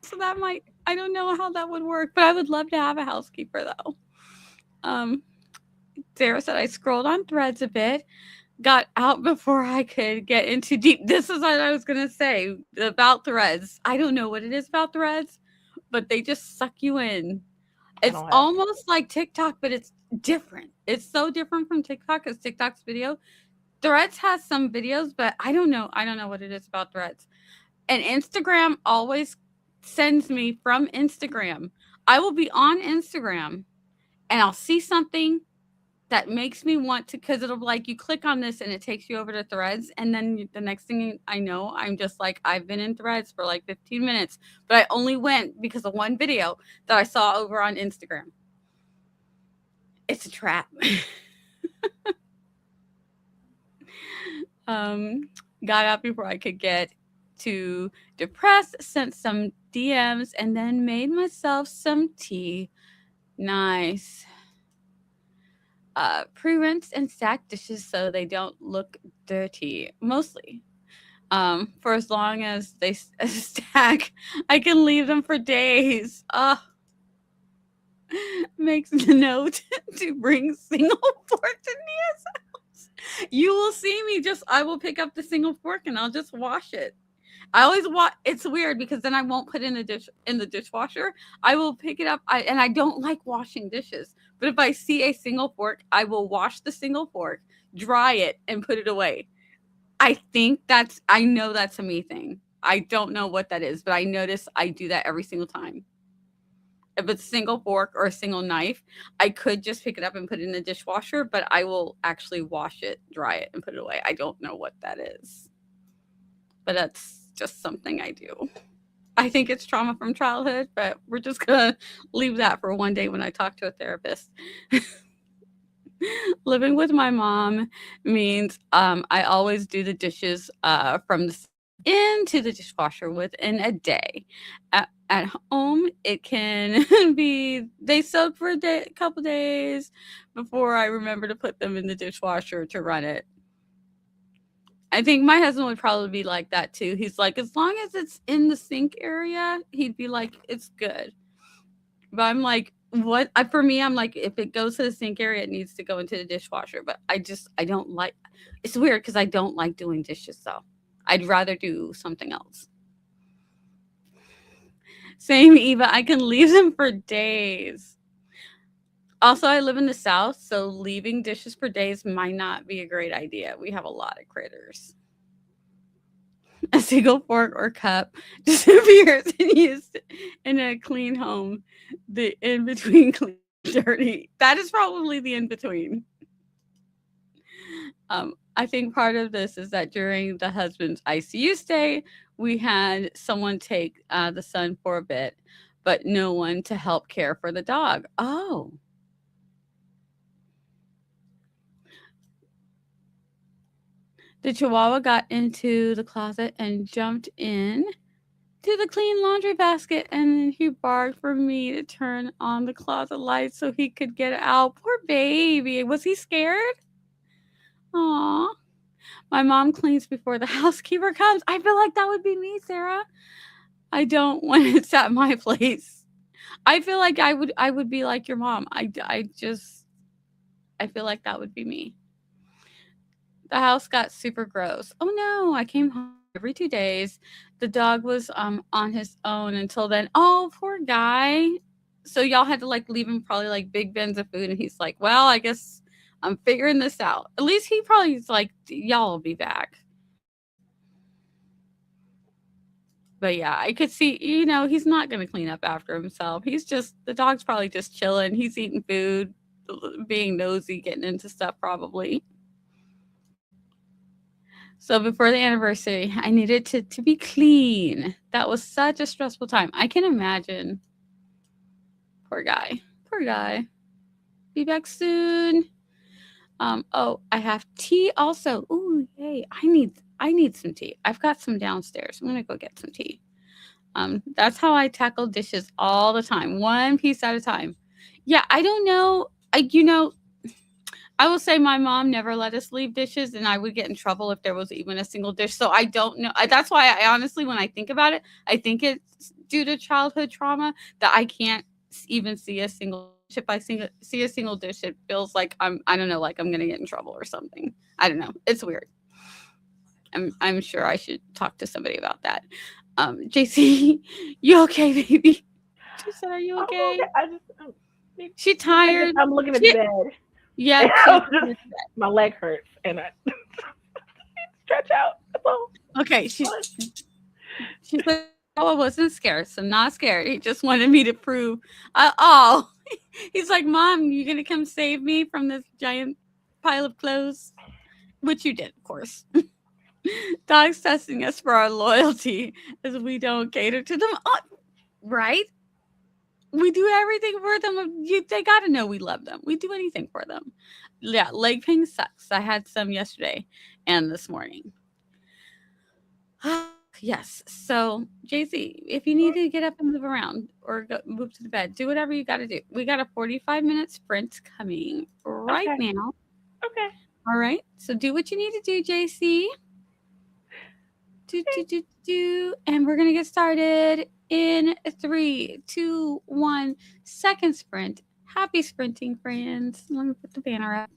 so that might I don't know how that would work, but I would love to have a housekeeper though. Um, Sarah said I scrolled on threads a bit, got out before I could get into deep. This is what I was gonna say about threads. I don't know what it is about threads, but they just suck you in. I It's don't have. almost like TikTok, but it's different. It's so different from TikTok because TikTok's video. Threads has some videos, but I don't know. I don't know what it is about Threads. And Instagram always sends me from Instagram. I will be on Instagram and I'll see something that makes me want to, because it'll be like you click on this and it takes you over to threads, and then the next thing I know, I'm just like, I've been in threads for like 15 minutes, but I only went because of one video that I saw over on Instagram. It's a trap. um Got out before I could get too depressed, sent some DMs, and then made myself some tea. Nice. Pre-rinsed and stacked dishes so they don't look dirty. Mostly. For as long as they stack, I can leave them for days. Makes the note to bring single fork to Nia's house. You will see me just. I will pick up the single fork and I'll just wash it. I always want. It's weird because then I won't put in the dishwasher. I will pick it up. And I don't like washing dishes. But if I see a single fork, I will wash the single fork, dry it, and put it away. I think that's. I know that's a me thing. I don't know what that is, but I notice I do that every single time. If it's a single fork or a single knife, I could just pick it up and put it in the dishwasher, but I will actually wash it, dry it, and put it away. I don't know what that is, but that's just something I do. I think it's trauma from childhood, but we're just gonna leave that for one day when I talk to a therapist. Living with my mom means I always do the dishes from the into the dishwasher within a day. At home, it can be they soak for a couple days before I remember to put them in the dishwasher to run it. I think my husband would probably be like that too. He's like, as long as it's in the sink area, he'd be like, it's good. But I'm like, what? For me, I'm like, if it goes to the sink area, it needs to go into the dishwasher. But I don't like. It's weird because I don't like doing dishes though. I'd rather do something else. Same, Eva. I can leave them for days. Also, I live in the South, so leaving dishes for days might not be a great idea. We have a lot of critters. A single fork or cup disappears and used in a clean home. The in between clean dirty. That is probably the in between. I think part of this is that during the husband's ICU stay, we had someone take the son for a bit, but no one to help care for the dog. Oh, the chihuahua got into the closet and jumped in to the clean laundry basket, and then he barked for me to turn on the closet light so he could get out. Poor baby. Was he scared? Aw. My mom cleans before the housekeeper comes. I feel like that would be me, Sarah. I don't when it's at my place. I feel like I would be like your mom. I feel like that would be me. The house got super gross. Oh no, I came home every 2 days. The dog was on his own until then. Oh, poor guy. So y'all had to like leave him probably like big bins of food, and he's like, well, I guess I'm figuring this out. At least he probably is like, y'all will be back. But yeah, I could see, he's not gonna clean up after himself. He's just the dog's probably just chilling. He's eating food, being nosy, getting into stuff probably. So before the anniversary, I needed to be clean. That was such a stressful time. I can imagine. Poor guy. Poor guy. Be back soon. Oh, I have tea also. Ooh, yay. I need some tea. I've got some downstairs. I'm gonna go get some tea. That's how I tackle dishes all the time, one piece at a time. Yeah, I don't know. I will say my mom never let us leave dishes, and I would get in trouble if there was even a single dish. So I don't know. That's why I honestly, when I think about it, I think it's due to childhood trauma that I can't even see a single dish. If I see a single dish, it feels like I don't know, like I'm gonna get in trouble or something. I don't know. It's weird. I'm sure I should talk to somebody about that. JC, you okay, baby? She said, "Are you I'm okay?" okay. She tired. I'm looking at the She, bed. And yep, she's my leg hurts and I stretch out. That's all. okay. She said Oh, I wasn't scared, so not scared. He just wanted me to prove. Oh, he's like, Mom, you gonna come save me from this giant pile of clothes? Which you did, of course. Dogs testing us for our loyalty as we don't cater to them. Oh, right? We do everything for them. They got to know we love them. We do anything for them. Yeah, leg pain sucks. I had some yesterday and this morning. Yes. So, JC, if you need to get up and move around or move to the bed, do whatever you got to do. We got a 45-minute sprint coming right Okay. now. Okay. All right. So, do what you need to do, JC. Do. And we're going to get started in 3, 2, 1. Second sprint. Happy sprinting, friends. Let me put the banner up.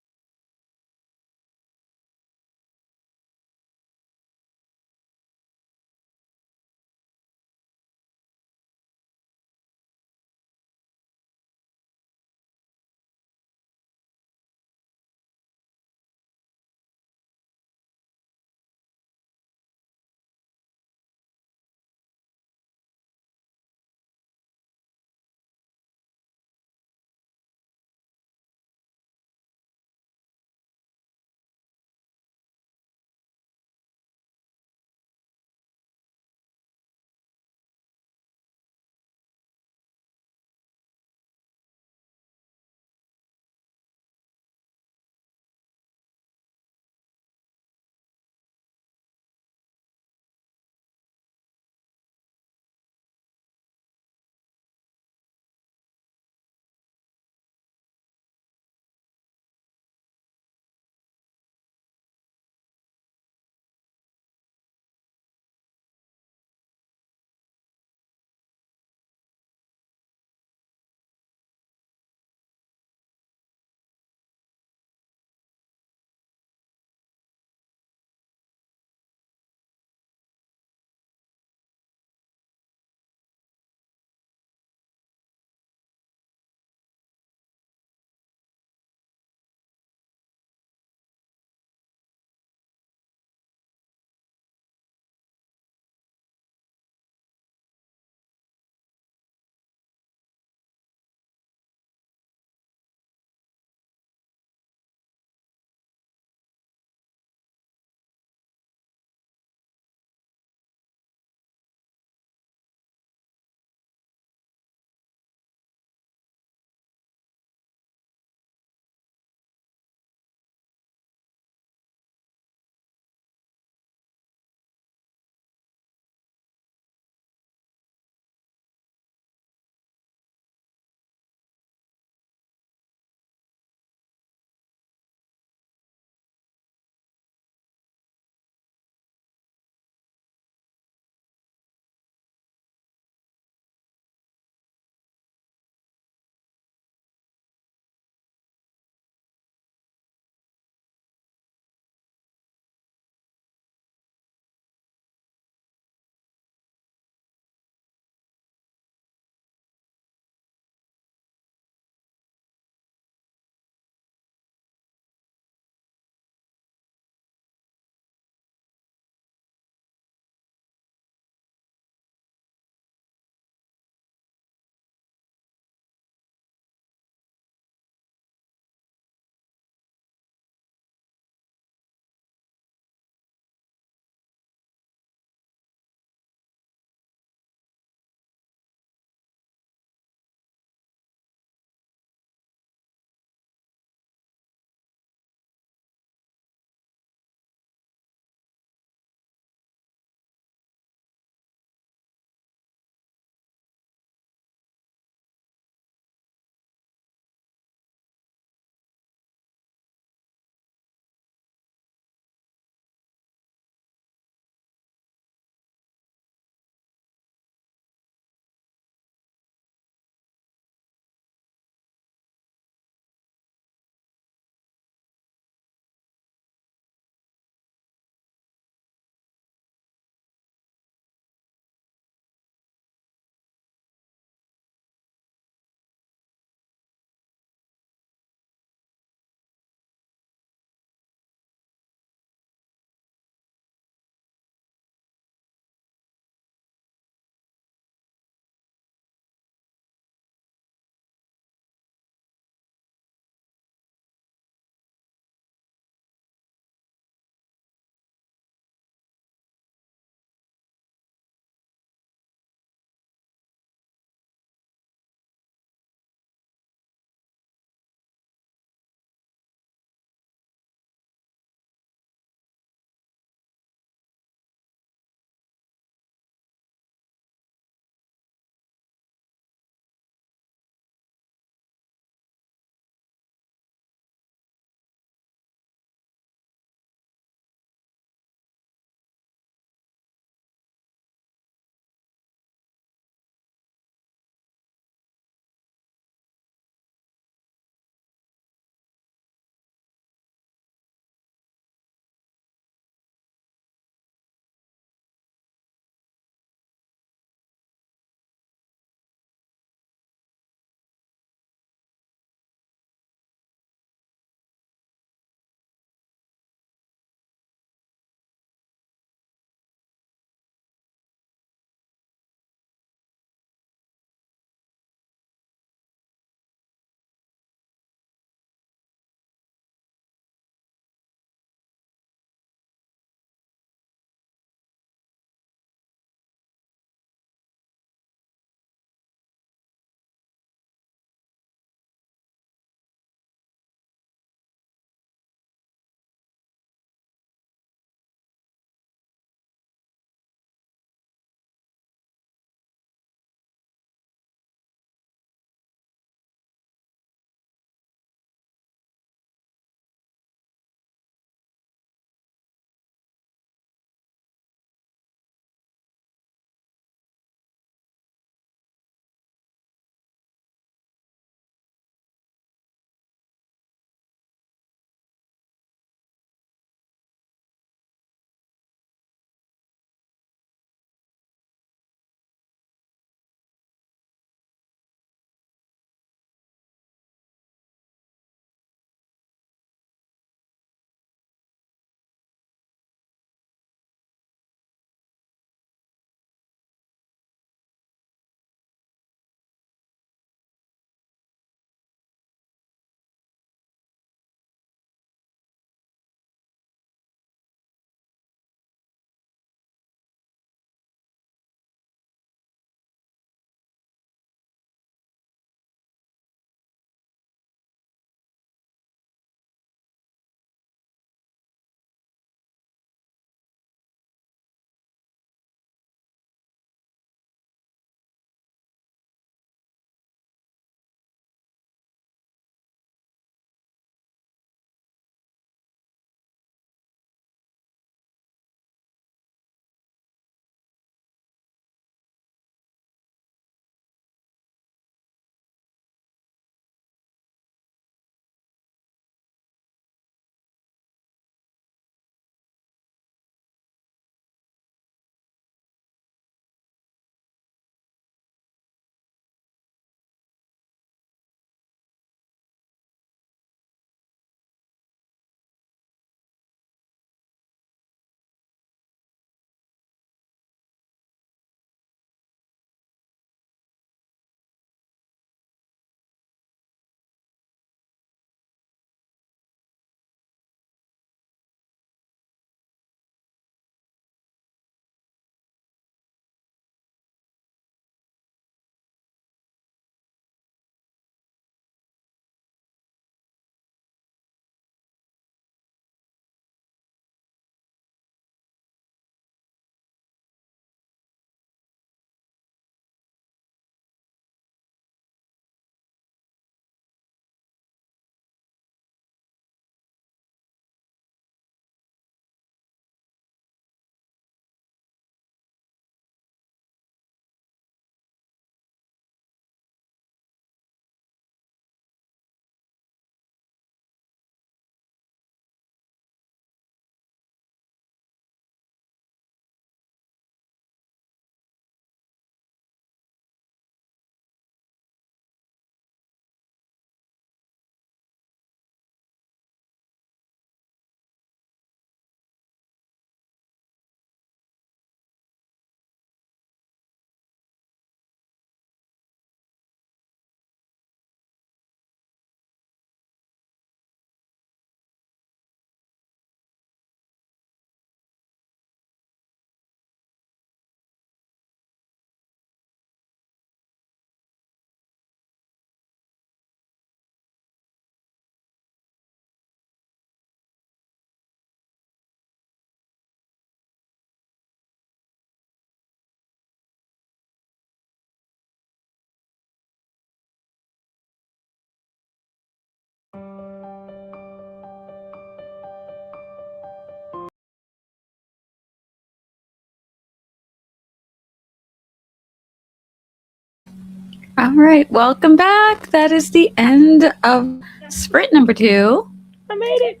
All right, welcome back. That is the end of sprint number two. I made it.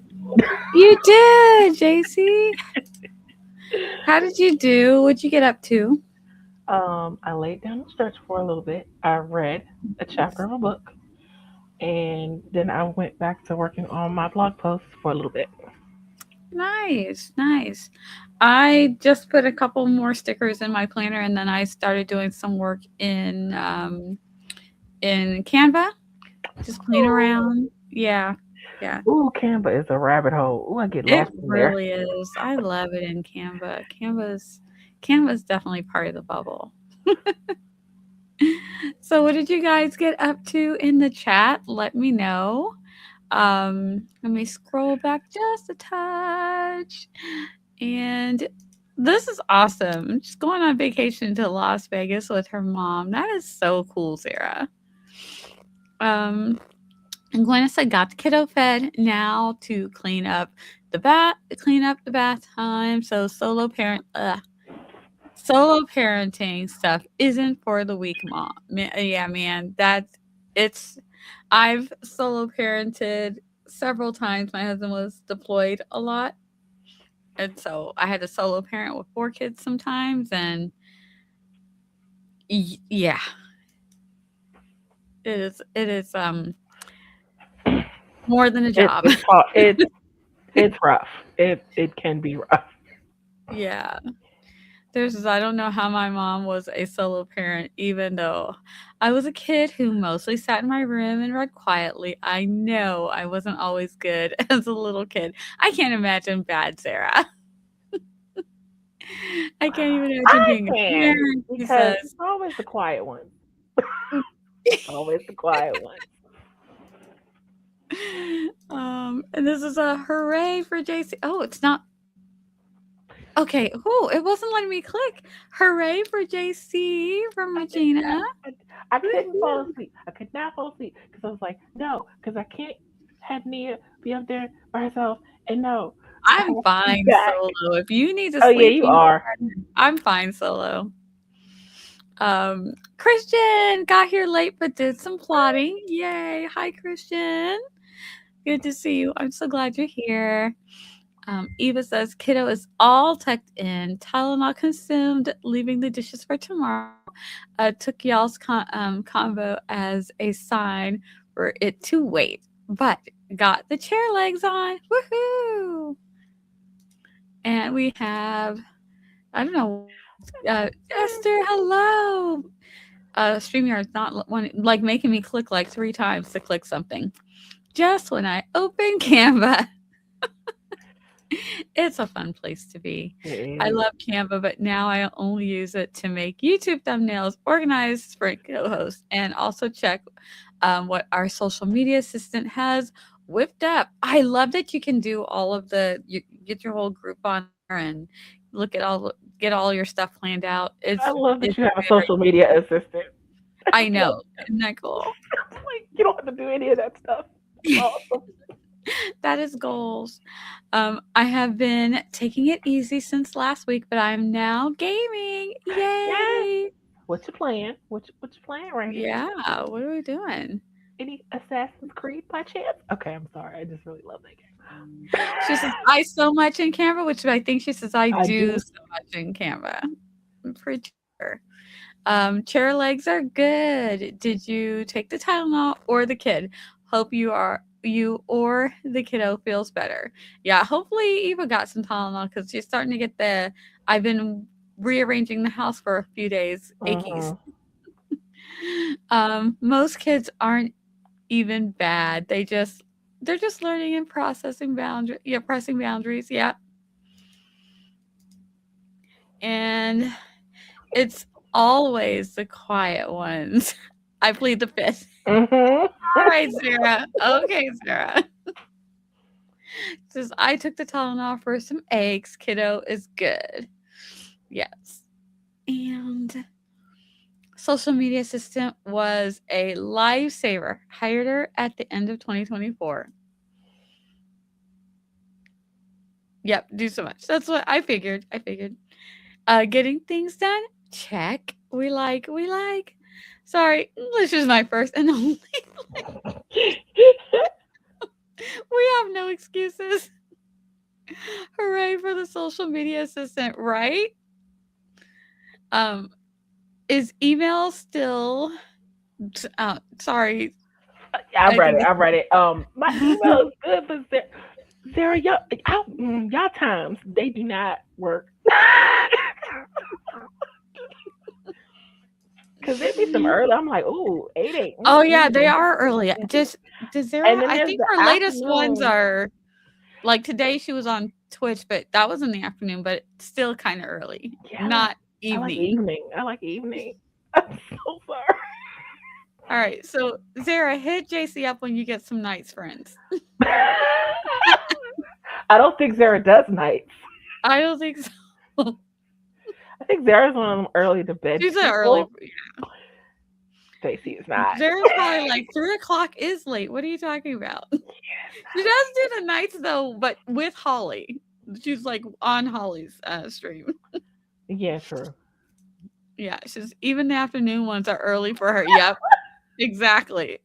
You did, JC. How did you do? What'd you get up to? I laid down and stretched for a little bit. I read a chapter of a book, and then I went back to working on my blog post for a little bit. Nice, nice. I just put a couple more stickers in my planner, and then I started doing some work in Canva, just playing around. Yeah, yeah. Ooh, Canva is a rabbit hole. Ooh, I get It lost in there. really is. I love it in Canva. Canva's definitely part of the bubble. So what did you guys get up to in the chat? Let me know. Let me scroll back just a touch. And this is awesome. She's going on vacation to Las Vegas with her mom. That is so cool, Sarah. Um, and Gwen said, got the kiddo fed now to clean up the bath time. So solo parenting stuff isn't for the weak mom. Yeah, man, it's. I've solo parented several times. My husband was deployed a lot, and so I had to solo parent with 4 kids sometimes. And yeah, it is more than a It, job. it's hard. It's rough. It can be rough. Yeah. I don't know how my mom was a solo parent, even though I was a kid who mostly sat in my room and read quietly. I know I wasn't always good as a little kid. I can't imagine bad Sarah. I can't even imagine I being a can parent, he because says. it's always the quiet ones. Always the quiet ones. And this is a hooray for JC. Oh, it's not okay. Oh, it wasn't letting me click. Hooray for JC from I did Regina. that. I couldn't fall Woohoo. asleep. I could not fall asleep because I was like, no, because I can't have Nia be up there by herself. And no, I I'm have to be fine back. solo. If you need to Oh yeah, sleep, you you go are. ahead. I'm fine solo. Christian got here late but did some plotting. Yay. Hi, Christian. Good to see you. I'm so glad you're here. Eva says, kiddo is all tucked in, Tylenol consumed, leaving the dishes for tomorrow. Took y'all's convo as a sign for it to wait, but got the chair legs on. Woohoo! And we have, I don't know what it is. Esther, hello. StreamYard's not like making me click like 3 times to click something. Just when I open Canva, it's a fun place to be. It I is. love Canva, but now I only use it to make YouTube thumbnails, organize Sprint co-host, and also check what our social media assistant has whipped up. I love that you can do all of you get your whole group on there and look at get all your stuff planned out. I love that It's you have a very social media assistant. I I just love know. Isn't that cool? like you don't have to do any of that stuff. That's awesome. That is goals. I have been taking it easy since last week, but I'm now gaming. Yes. Yay! What's your plan? What's your plan right now? Yeah, what are we doing? Any Assassin's Creed by chance? Okay, I'm sorry. I just really love that game. She says, I so much in Canva, which I think she says I I do do. so much in Canva. I'm pretty sure. Chair legs are good. Did you take the Tylenol or the kid? Hope you or the kiddo feels better. Yeah, hopefully Eva got some Tylenol because she's starting to get the. I've been rearranging the house for a few days. Achy. Mhm. Most kids aren't even bad. They're just learning and processing boundary. Yeah, pressing boundaries. Yeah, and it's always the quiet ones. I plead the fifth. Mhm. All right, Sarah. Okay, Sarah. Says I took the Tylenol for some eggs. Kiddo is good. Yes. And social media assistant was a lifesaver. Hired her at the end of 2024. Yep, do so much. That's what I figured. Getting things done. Check. We like. Sorry, English is my first and only. We have no excuses. Hooray for the social media assistant, right? Um, is email still? Sorry, I I read think it. I read it. My email it's. is good, but there are y'all times they do not work. Cause there be some early. I'm like, ooh, 8 Oh yeah, they mm-mm. are early. Just And Desiree, then I there's think the her latest ones afternoon. are like today she was on Twitch, but that was in the afternoon, but it's still kind of early, Yeah, not I like evening. evening. I like evening. I'm so sorry. All right, so Zara, hit JC up when you get some nights friends. I don't think Zara does nights. I don't think so. I think Zara's one of them early to bed She's an early. people. Stacy is not. Zara's probably like 3 o'clock is late. What are you talking about? She does do the nights though, but with Holly. She's like on Holly's stream. Yeah, true. Yeah, she's even the afternoon ones are early for her. Yep, exactly.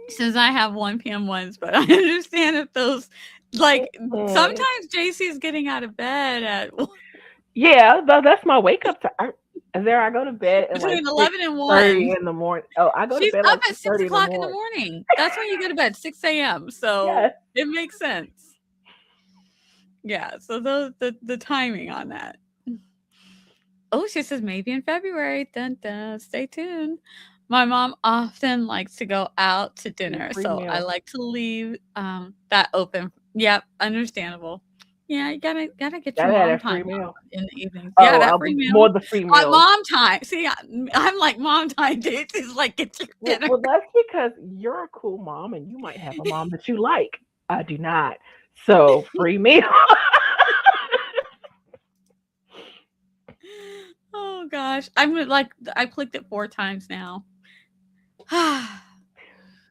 Since I have 1 p.m. ones, but I understand if those like Mm. sometimes JC's getting out of bed at Yeah, that's my wake up time. There, I go to bed at like between six 11 and thirty 1. in the morning. Oh, I go to She's bed up like at six six thirty in the o'clock in the morning. morning. That's when you go to bed, 6 a.m. So Yes. it makes sense. Yeah. So the timing on that. Oh, she says maybe in February. Dun dun. Stay tuned. My mom often likes to go out to Yeah, dinner, free so I meal. like to leave that open. Yep, understandable. Yeah, you gotta get your Gotta have mom that time free meal. in the evenings. Yeah, Oh, that free more meal. the free meals. Mom time. See, I'm like mom time. Dude. She's like get your dinner. Well, that's because you're a cool mom, and you might have a mom that you like. I do not. So free meal. Oh gosh, I'm like I clicked it 4 times now. I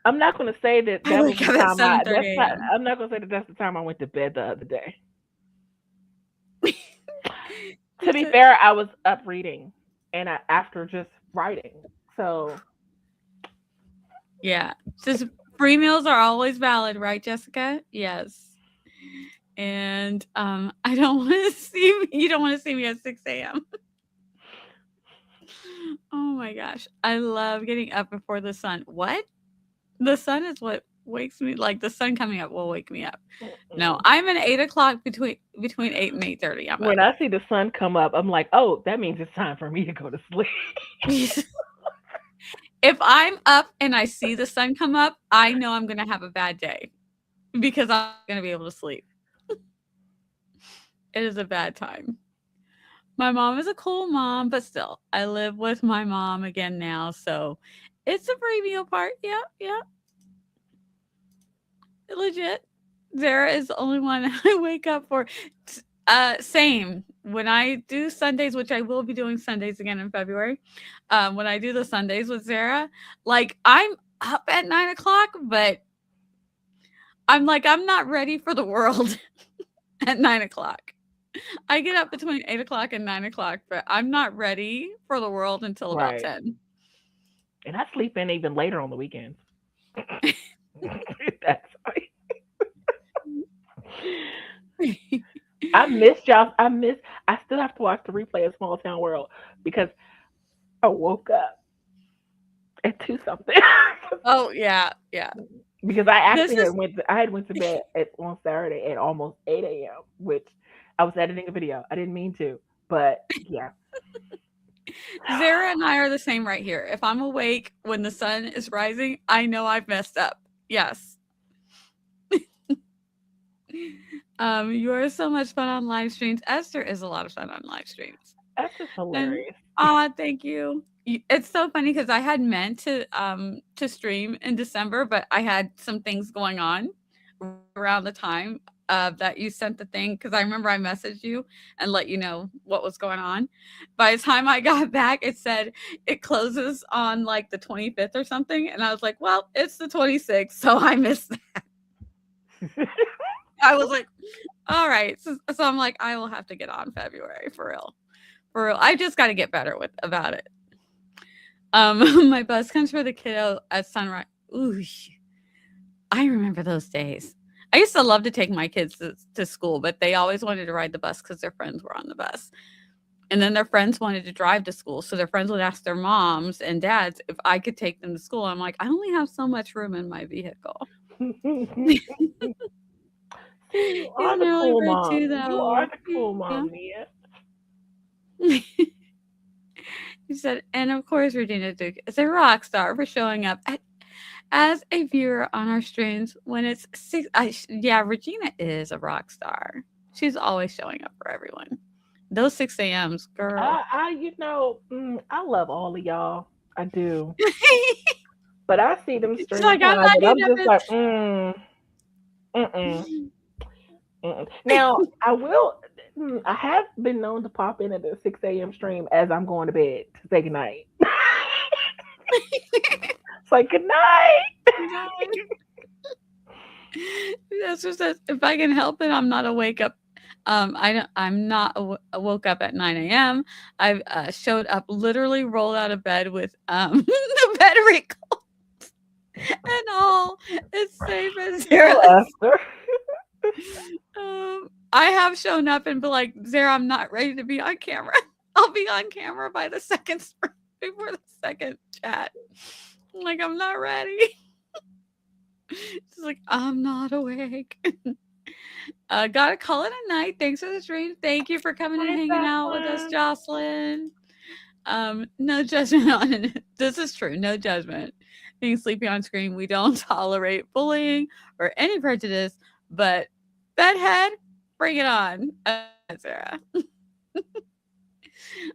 I'm not gonna say that that was wake the up at time I. 7:30 That's not. a.m. I'm not gonna say that that's the time I went to bed the other day. To It's be a, fair, I was up reading, and after just writing. So yeah, just free meals are always valid, right, Jessica? Yes. And I don't want to see me. You don't want to see me at 6 a.m. Oh my gosh, I love getting up before the sun. What? The sun is what wakes me. Like the sun coming up will wake me up. No, mm-mm. I'm an 8 o'clock between 8 and 8:30. I'm When up. I see the sun come up, I'm like, oh, that means it's time for me to go to sleep. If I'm up and I see the sun come up, I know I'm gonna have a bad day because I'm not gonna be able to sleep. It is a bad time. My mom is a cool mom, but still, I live with my mom again now, so it's a free meal part. Yeah, yeah, legit. Zara is the only one I wake up for. Same. When I do Sundays, which I will be doing Sundays again in February, when I do the Sundays with Zara, like I'm up at 9 o'clock, but I'm like, I'm not ready for the world at 9 o'clock. I get up between 8 o'clock and 9 o'clock, but I'm not ready for the world until about Right. 10. And I sleep in even later on the weekends. That's right. I miss y'all. I still have to watch the replay of Small Town World because I woke up at two something. Oh yeah, yeah. Because I This actually is had went to bed on Saturday at almost 8 a.m., which I was editing a video. I didn't mean to, but yeah. Zara and I are the same right here. If I'm awake when the sun is rising, I know I've messed up. Yes. You are so much fun on live streams. Esther is a lot of fun on live streams. That's just And hilarious. thank you. It's so funny because I had meant to stream in December, but I had some things going on around the time that you sent the thing because I remember I messaged you and let you know what was going on. By the time I got back, it said it closes on like the 25th or something, and I was like, "Well, it's the 26th, so I missed that." I was like, "All right," so I'm like, "I will have to get on February for real." For real. I just got to get better with about it. My bus comes for the kiddo at sunrise. Ooh, I remember those days. I used to love to take my kids to school, but they always wanted to ride the bus because their friends were on the bus. And then their friends wanted to drive to school. So their friends would ask their moms and dads if I could take them to school. I'm like, I only have so much room in my vehicle. See, you He's are an the early cool bird mom. too, You are though. the cool Yeah. mom, Nia. He said, and of course, Regina Duke is a rock star for showing up as a viewer on our streams when it's six. Yeah, Regina is a rock star. She's always showing up for everyone. Those 6 a.m.s, girl. I love all of y'all. I do. But I see them She's streams like, I'm live, not and getting I'm up just like, mm-mm, mm-mm. Now, I have been known to pop in at the 6 a.m. stream as I'm going to bed to say goodnight. It's like, good night. That's what says, if I can help it, I'm not a wake up. I'm not woke up at 9 a.m. I've showed up, literally rolled out of bed with the bed wrinkle and all. It's safe as zero. Oh, Esther. I have shown up and be like, Zara, I'm not ready to be on camera. I'll be on camera by the second before the second chat. I'm like, I'm not ready. She's like, I'm not awake. Gotta call it a night. Thanks for the stream. Thank you for coming and Hi, hanging out with us, Jacqueline. Jocelyn. No judgment on it. This is true. No judgment. Being sleepy on screen, we don't tolerate bullying or any prejudice, but bedhead, bring it on. Sarah.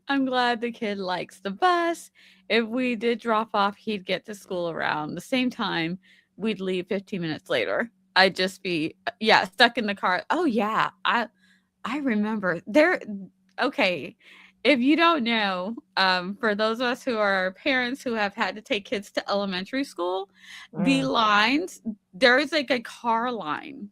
I'm glad the kid likes the bus. If we did drop off, he'd get to school around the same time. We'd leave 15 minutes later. I'd just be yeah, stuck in the car. Oh yeah. I remember. There okay. If you don't know, for those of us who are parents who have had to take kids to elementary school, the Mm, lines, there is like a car line,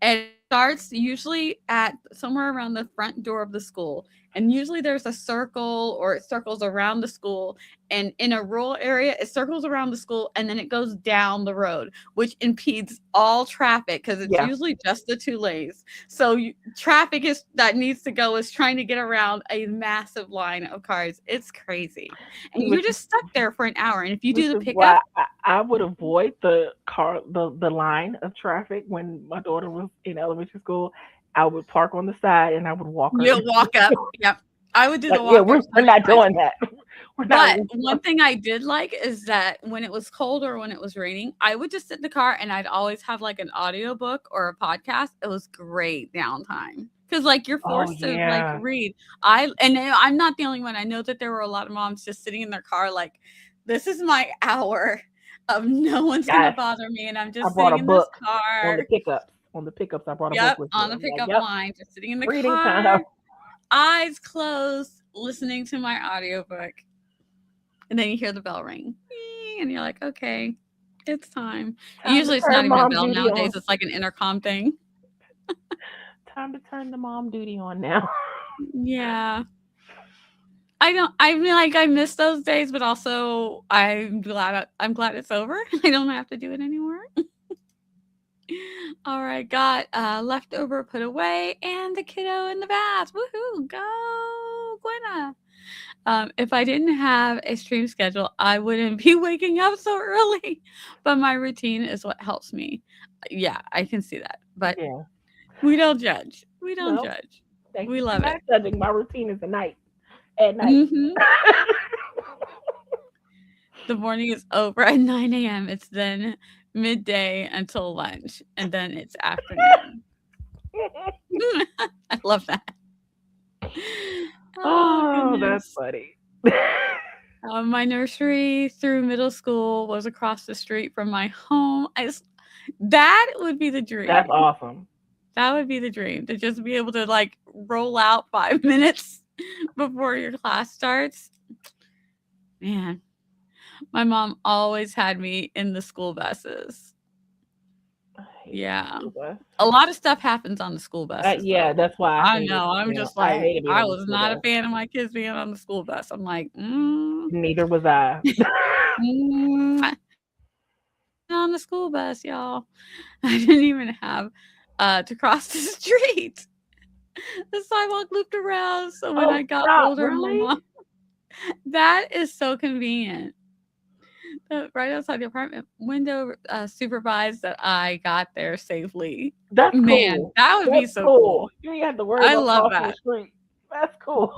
and it starts usually at somewhere around the front door of the school. And usually there's a circle or it circles around the school. And in a rural area, it circles around the school and then it goes down the road, which impedes all traffic because it's yeah, usually just the two lanes. So traffic is that needs to go is trying to get around a massive line of cars. It's crazy. And you're which is just stuck there for an hour. And if you do which the is pickup, why I would avoid the line of traffic when my daughter was in elementary school. I would park on the side and I would walk her you'll into the walk up. school. Yep. I would do Like, the yeah, walk up so we're many not times. doing that. We're not. But one thing I did like is that when it was cold or when it was raining, I would just sit in the car and I'd always have like an audiobook or a podcast. It was great downtime. Cause like you're Oh forced to like yeah, read. I'm not the only one. I know that there were a lot of moms just sitting in their car like, this is my hour of no one's gonna yes. bother me, and I'm I just brought sitting a in this book on the car. pickups. On the pickups, I brought a book Yep, with me. on the I'm like, pickup yep, line, just sitting in the reading car, time. eyes closed, listening to my audiobook. And then you hear the bell ring, and you're like, okay, it's time. Time to Usually it's not turn even a mom bell duty on. nowadays. It's like an intercom thing. Time to turn the mom duty on now. Yeah. I don't. I mean, like I miss those days, but also I'm glad it's over. I don't have to do it anymore. All right, got leftover put away, and the kiddo in the bath. Woohoo! Go, Gwenna. If I didn't have a stream schedule, I wouldn't be waking up so early. But my routine is what helps me. Yeah, I can see that. But Yeah. we don't judge. We don't No, judge. thank We you for love not it. judging. My routine is the night. At night. Hmm. The morning is over at 9 a.m. It's then midday until lunch, and then it's afternoon. I love that. Oh, Oh, that's goodness. funny. My nursery through middle school was across the street from my home. That would be the That's dream. awesome. That would be the dream to just be able to like roll out 5 minutes before your class starts. Man, my mom always had me in the school buses. hated the Yeah. school bus. A lot of stuff happens on the school buses, Yeah, though. that's why I I hated. know. I'm You know, just I like, hated being I on the was school not a bus. fan of my kids being on the school bus. I'm like, Neither was I. mm, on the school bus, y'all. I didn't even have to cross the street. The sidewalk looped around. So when Oh, I got stop! older, my Really? mom, that is so convenient. Right outside the apartment window supervised that I got there safely. That's Man, cool. that would be That's so cool. cool. You ain't have to worry I about love crossing the that. street. That's cool.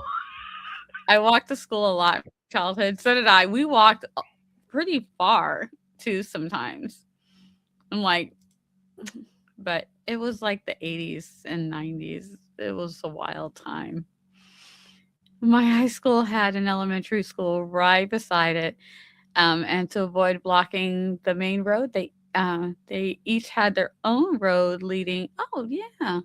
I walked to school a lot in childhood. So did I. We walked pretty far too sometimes. I'm like, but it was like the 80s and 90s. It was a wild time. My high school had an elementary school right beside it, and to avoid blocking the main road, they each had their own road leading. Oh yeah,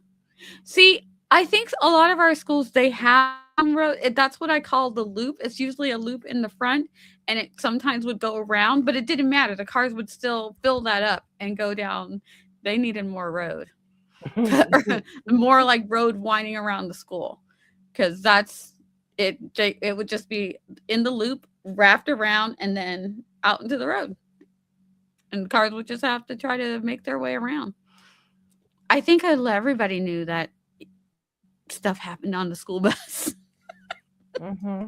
see, I think a lot of our schools they have their own road. That's what I call the loop. It's usually a loop in the front, and it sometimes would go around, but it didn't matter. The cars would still fill that up and go down. They needed more road, more like road winding around the school, because that's it. It would just be in the loop, wrapped around, and then out into the road, and the cars would just have to try to make their way around. I think everybody knew that stuff happened on the school bus. hmm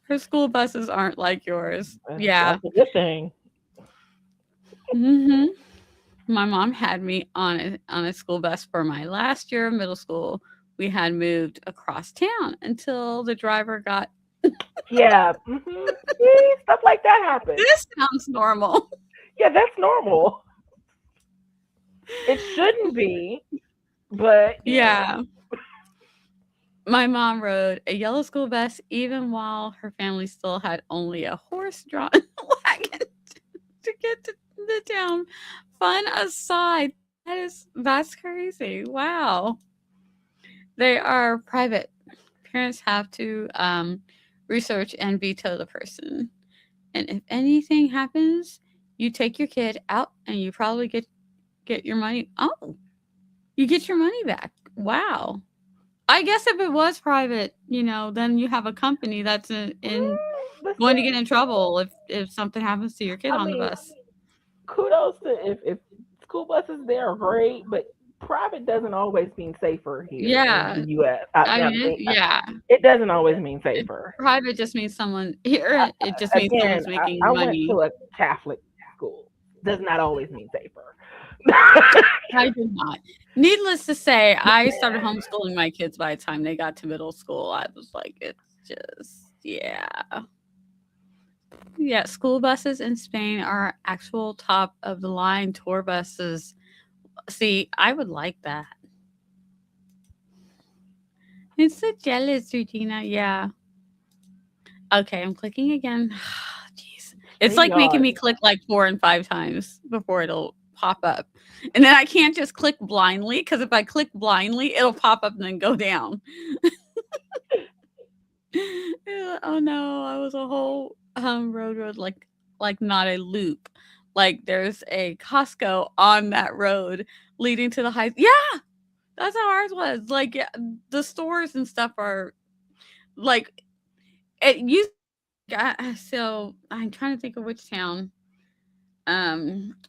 Her school buses aren't like yours. Yeah. That's a good thing. Mhm. My mom had me on a school bus for my last year of middle school. We had moved across town until the driver got Yeah. See, stuff like that happens. this sounds normal. Yeah, that's normal. It shouldn't be, but you know. Yeah. My mom rode a yellow school bus even while her family still had only a horse-drawn wagon to get to the town. Fun aside, that's crazy. Wow. They are private. Parents have to research and veto the person. And if anything happens, you take your kid out and you probably get your money. Oh, you get your money back. Wow. I guess if it was private, then you have a company that's in But going to get see, in trouble if something happens to your kid I on the mean, bus. kudos to if school buses there are great, but private doesn't always mean safer here in the Yeah, U.S. I Now, mean, yeah. it doesn't always mean It, safer. private just means someone here. It just means Again, someone's making I went money. to a Catholic school. Does not always mean safer. I did not. Needless to say, I started homeschooling my kids by the time they got to middle school. I was like, it's just, yeah. Yeah, school buses in Spain are actual top of the line tour buses. See, I would like that. It's so jealous, Regina. Yeah. Okay, I'm clicking again. Jeez. It's like making StreamYard. me click like 4 and 5 times before it'll pop up. And then I can't just click blindly because if I click blindly, it'll pop up and then go down. Yeah, oh no, I was a whole road like not a loop. Like there's a Costco on that road leading to the high. Yeah, that's how ours was. Like yeah, the stores and stuff are like it used. So I'm trying to think of which town.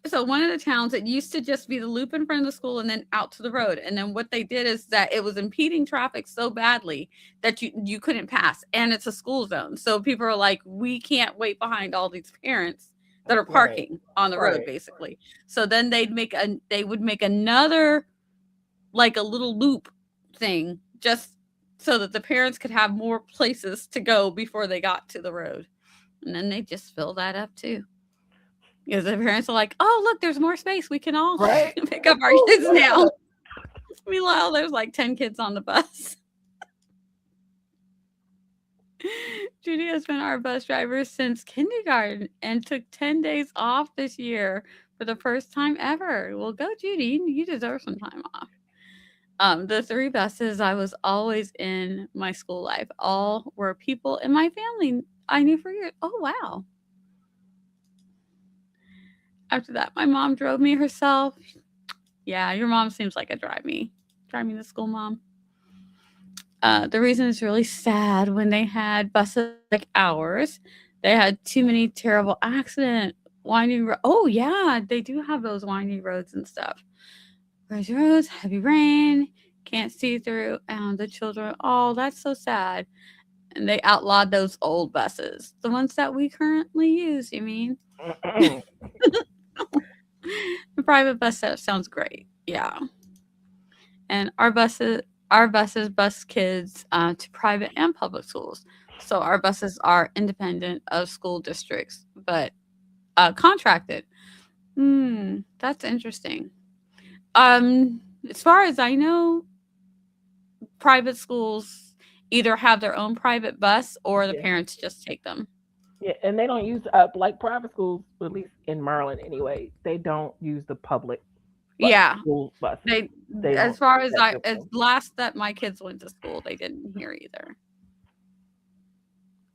So one of the towns, it used to just be the loop in front of the school and then out to the road. And then what they did is that it was impeding traffic so badly that you couldn't pass. And it's a school zone. So people are like, we can't wait behind all these parents that are Right. parking on the road, Right. basically. So then they would make another like a little loop thing just so that the parents could have more places to go before they got to the road. And then they just fill that up too. Because the parents are like, "Oh, look, there's more space. We can all Right. pick up our Oh kids yeah. now." Meanwhile, there's like 10 kids on the bus. Judy has been our bus driver since kindergarten and took 10 days off this year for the first time ever. Well, go, Judy. You deserve some time off. The three buses I was always in my school life. All were people in my family I knew for years. Oh, wow. After that, my mom drove me herself. Yeah, your mom seems like a drive me to school mom. The reason is really sad when they had buses like ours. They had too many terrible accident, winding oh yeah, they do have those winding roads and stuff. Crazy roads, heavy rain, can't see through, and the children. Oh, that's so sad. And they outlawed those old buses, the ones that we currently use. You mean the private bus sounds great? Yeah, and our buses bus kids to private and public schools. So our buses are independent of school districts, but contracted. That's interesting. As far as I know, private schools either have their own private bus or the Yeah. parents just take them. Yeah, and they don't use like private schools, at least in Maryland anyway. They don't use the public Yeah, school buses. they They as don't far as I accept as them. last that my kids went to school, they didn't hear either.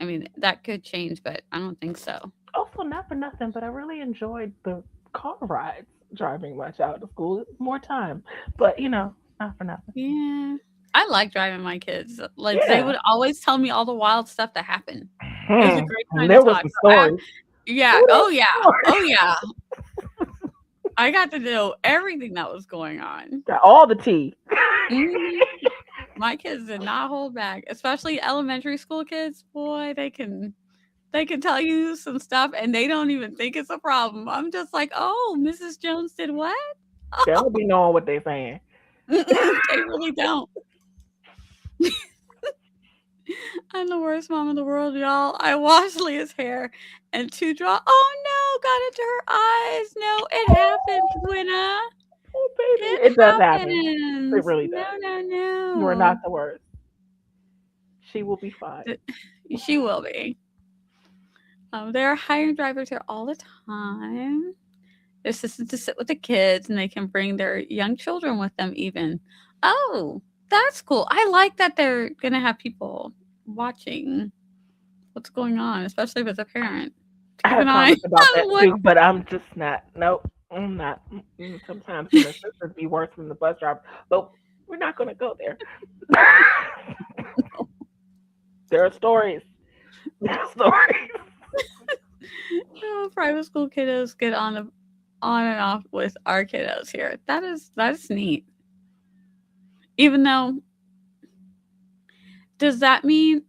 I mean, that could change, but I don't think so. Also, not for nothing, but I really enjoyed the car rides driving my child to school. More time, but not for nothing. Yeah. I like driving my kids. Like, they Yeah. would always tell me all the wild stuff that happened. It was a Hmm. great And time to there was talk. some So, stories. yeah. Oh, Oh, there's yeah. stories. Oh, yeah. I got to know everything that was going on. Got all the tea. Mhm. My kids did not hold back, especially elementary school kids. Boy, they can tell you some stuff and they don't even think it's a problem. I'm just like, "Oh, Mrs. Jones did what?" They don't be knowing what they're saying. They really don't. I'm the worst mom in the world, y'all. I washed Leah's hair and two draw. Oh no, got into her eyes. No, it happens, Gwenna. Oh, baby, It it does happen. It happens. really No, does. no, You are no. not the worst. She will be fine. She will be. They're hiring drivers here all the time. Their assistants to sit with the kids, and they can bring their young children with them. Even. Oh, that's cool. I like that they're gonna have people watching what's going on, especially if it's a parent. To I keep have an eye comments about on that what. too, but I'm just not. Nope, I'm not. Sometimes the assistants be worse than the bus driver, but we're not going to go there. There are stories. There are stories. Private school kiddos get on and off with our kiddos here. That's neat. Even though, does that mean,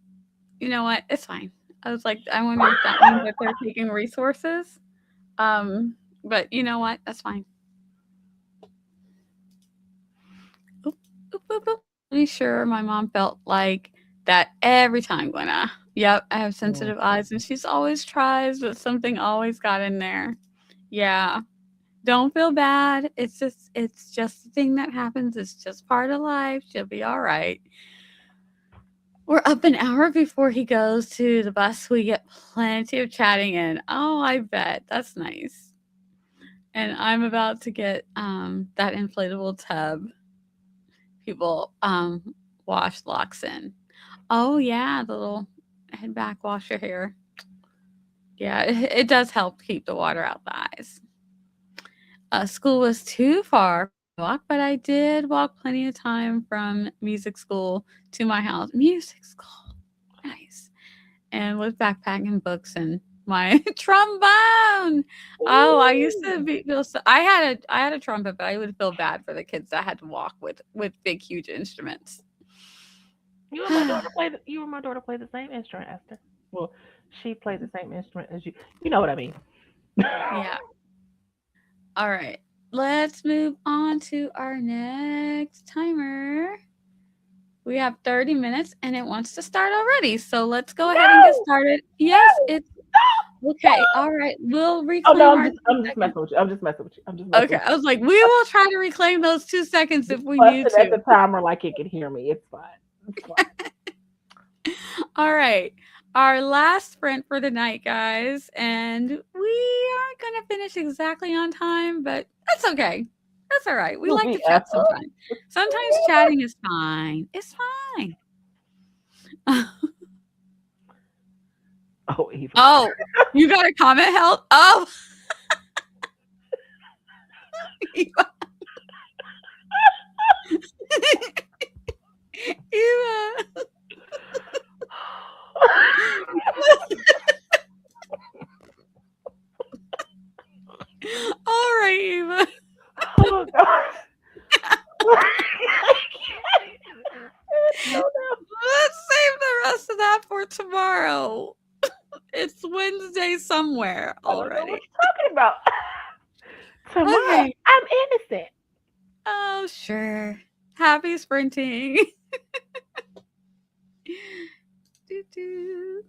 you know what? It's fine. I was like, I wonder if that means that they're taking resources. Um, but you know what? That's fine. Oop, oop, oop, oop. Pretty sure my mom felt like that every time, Gwenna. Yep, I have Mm. sensitive eyes, and she's always tries, but something always got in there. Yeah, don't feel bad. It's just a thing that happens. It's just part of life. She'll be all right. We're up an hour before he goes to the bus. We get plenty of chatting in. Oh, I bet. That's nice. And I'm about to get that inflatable tub people wash locks in. Oh yeah, the little head back washer here. Yeah, it does help keep the water out the eyes. School was too far to walk, but I did walk plenty of time from music school to my house. Music school, nice. And with backpack and books and my trombone. Oh, I used to Ooh. feel so. I had a trumpet, but I would feel bad for the kids that had to walk with big, huge instruments. You and my daughter play. You and my daughter play the same instrument, Esther. Well, she plays the same instrument as you. You know what I mean. Yeah. All right. Let's move on to our next timer. We have 30 minutes and it wants to start already. So let's go ahead and get No, started. Yes, no, it's okay. stop. All right. We'll Oh no, reclaim I'm our just, 2 I'm just seconds. messing with you. I'm just messing with you. I'm just messing Okay. with I you. was like, we will try to reclaim those 2 seconds if Just we need busting at to. the timer like it can hear me. It's fine. It's fine. All right. Our last sprint for the night, guys. And we aren't going to finish exactly on time, but that's okay. That's all right. We You'll like to be chat Esther. sometimes. Sometimes chatting is fine. It's fine. Oh, Eva. Oh, you got a comment, help? Oh, Wednesday somewhere I don't know what already. you're talking about. Tomorrow, Okay. I'm innocent. Oh, sure. Happy sprinting. Doo doo.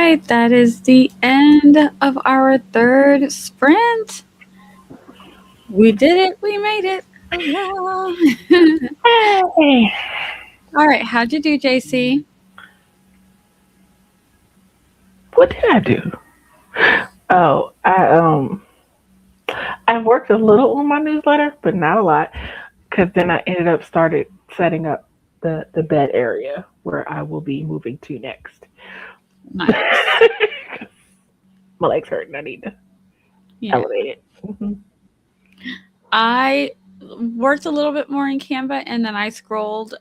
right, that is the end of our third sprint. We did it. We made it. Huzzah. Hey, All right, how'd you do, JC? what did I do? Oh, I worked a little on my newsletter, but not a lot, because then I ended up started setting up the bed area where I will be moving to next. Nice. My legs hurt and I need to Yeah. elevate it. Hmm. I worked a little bit more in Canva and then I scrolled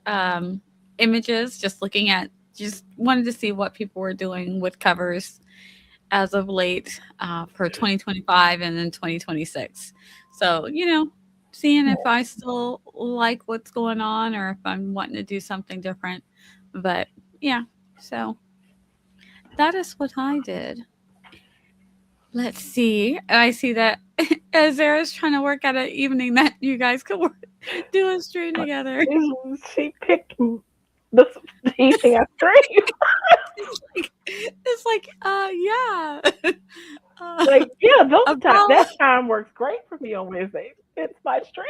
images, just looking at, just wanted to see what people were doing with covers as of late for 2025 and then 2026. So, seeing if I still like what's going on or if I'm wanting to do something different. But yeah, so that is what I did. Let's see. I see that Azara's trying to work at an evening that you guys could work, do a stream together. She picked the evening I stream. Yeah. Like, yeah, that About time works great for me on Wednesdays. It's my stream.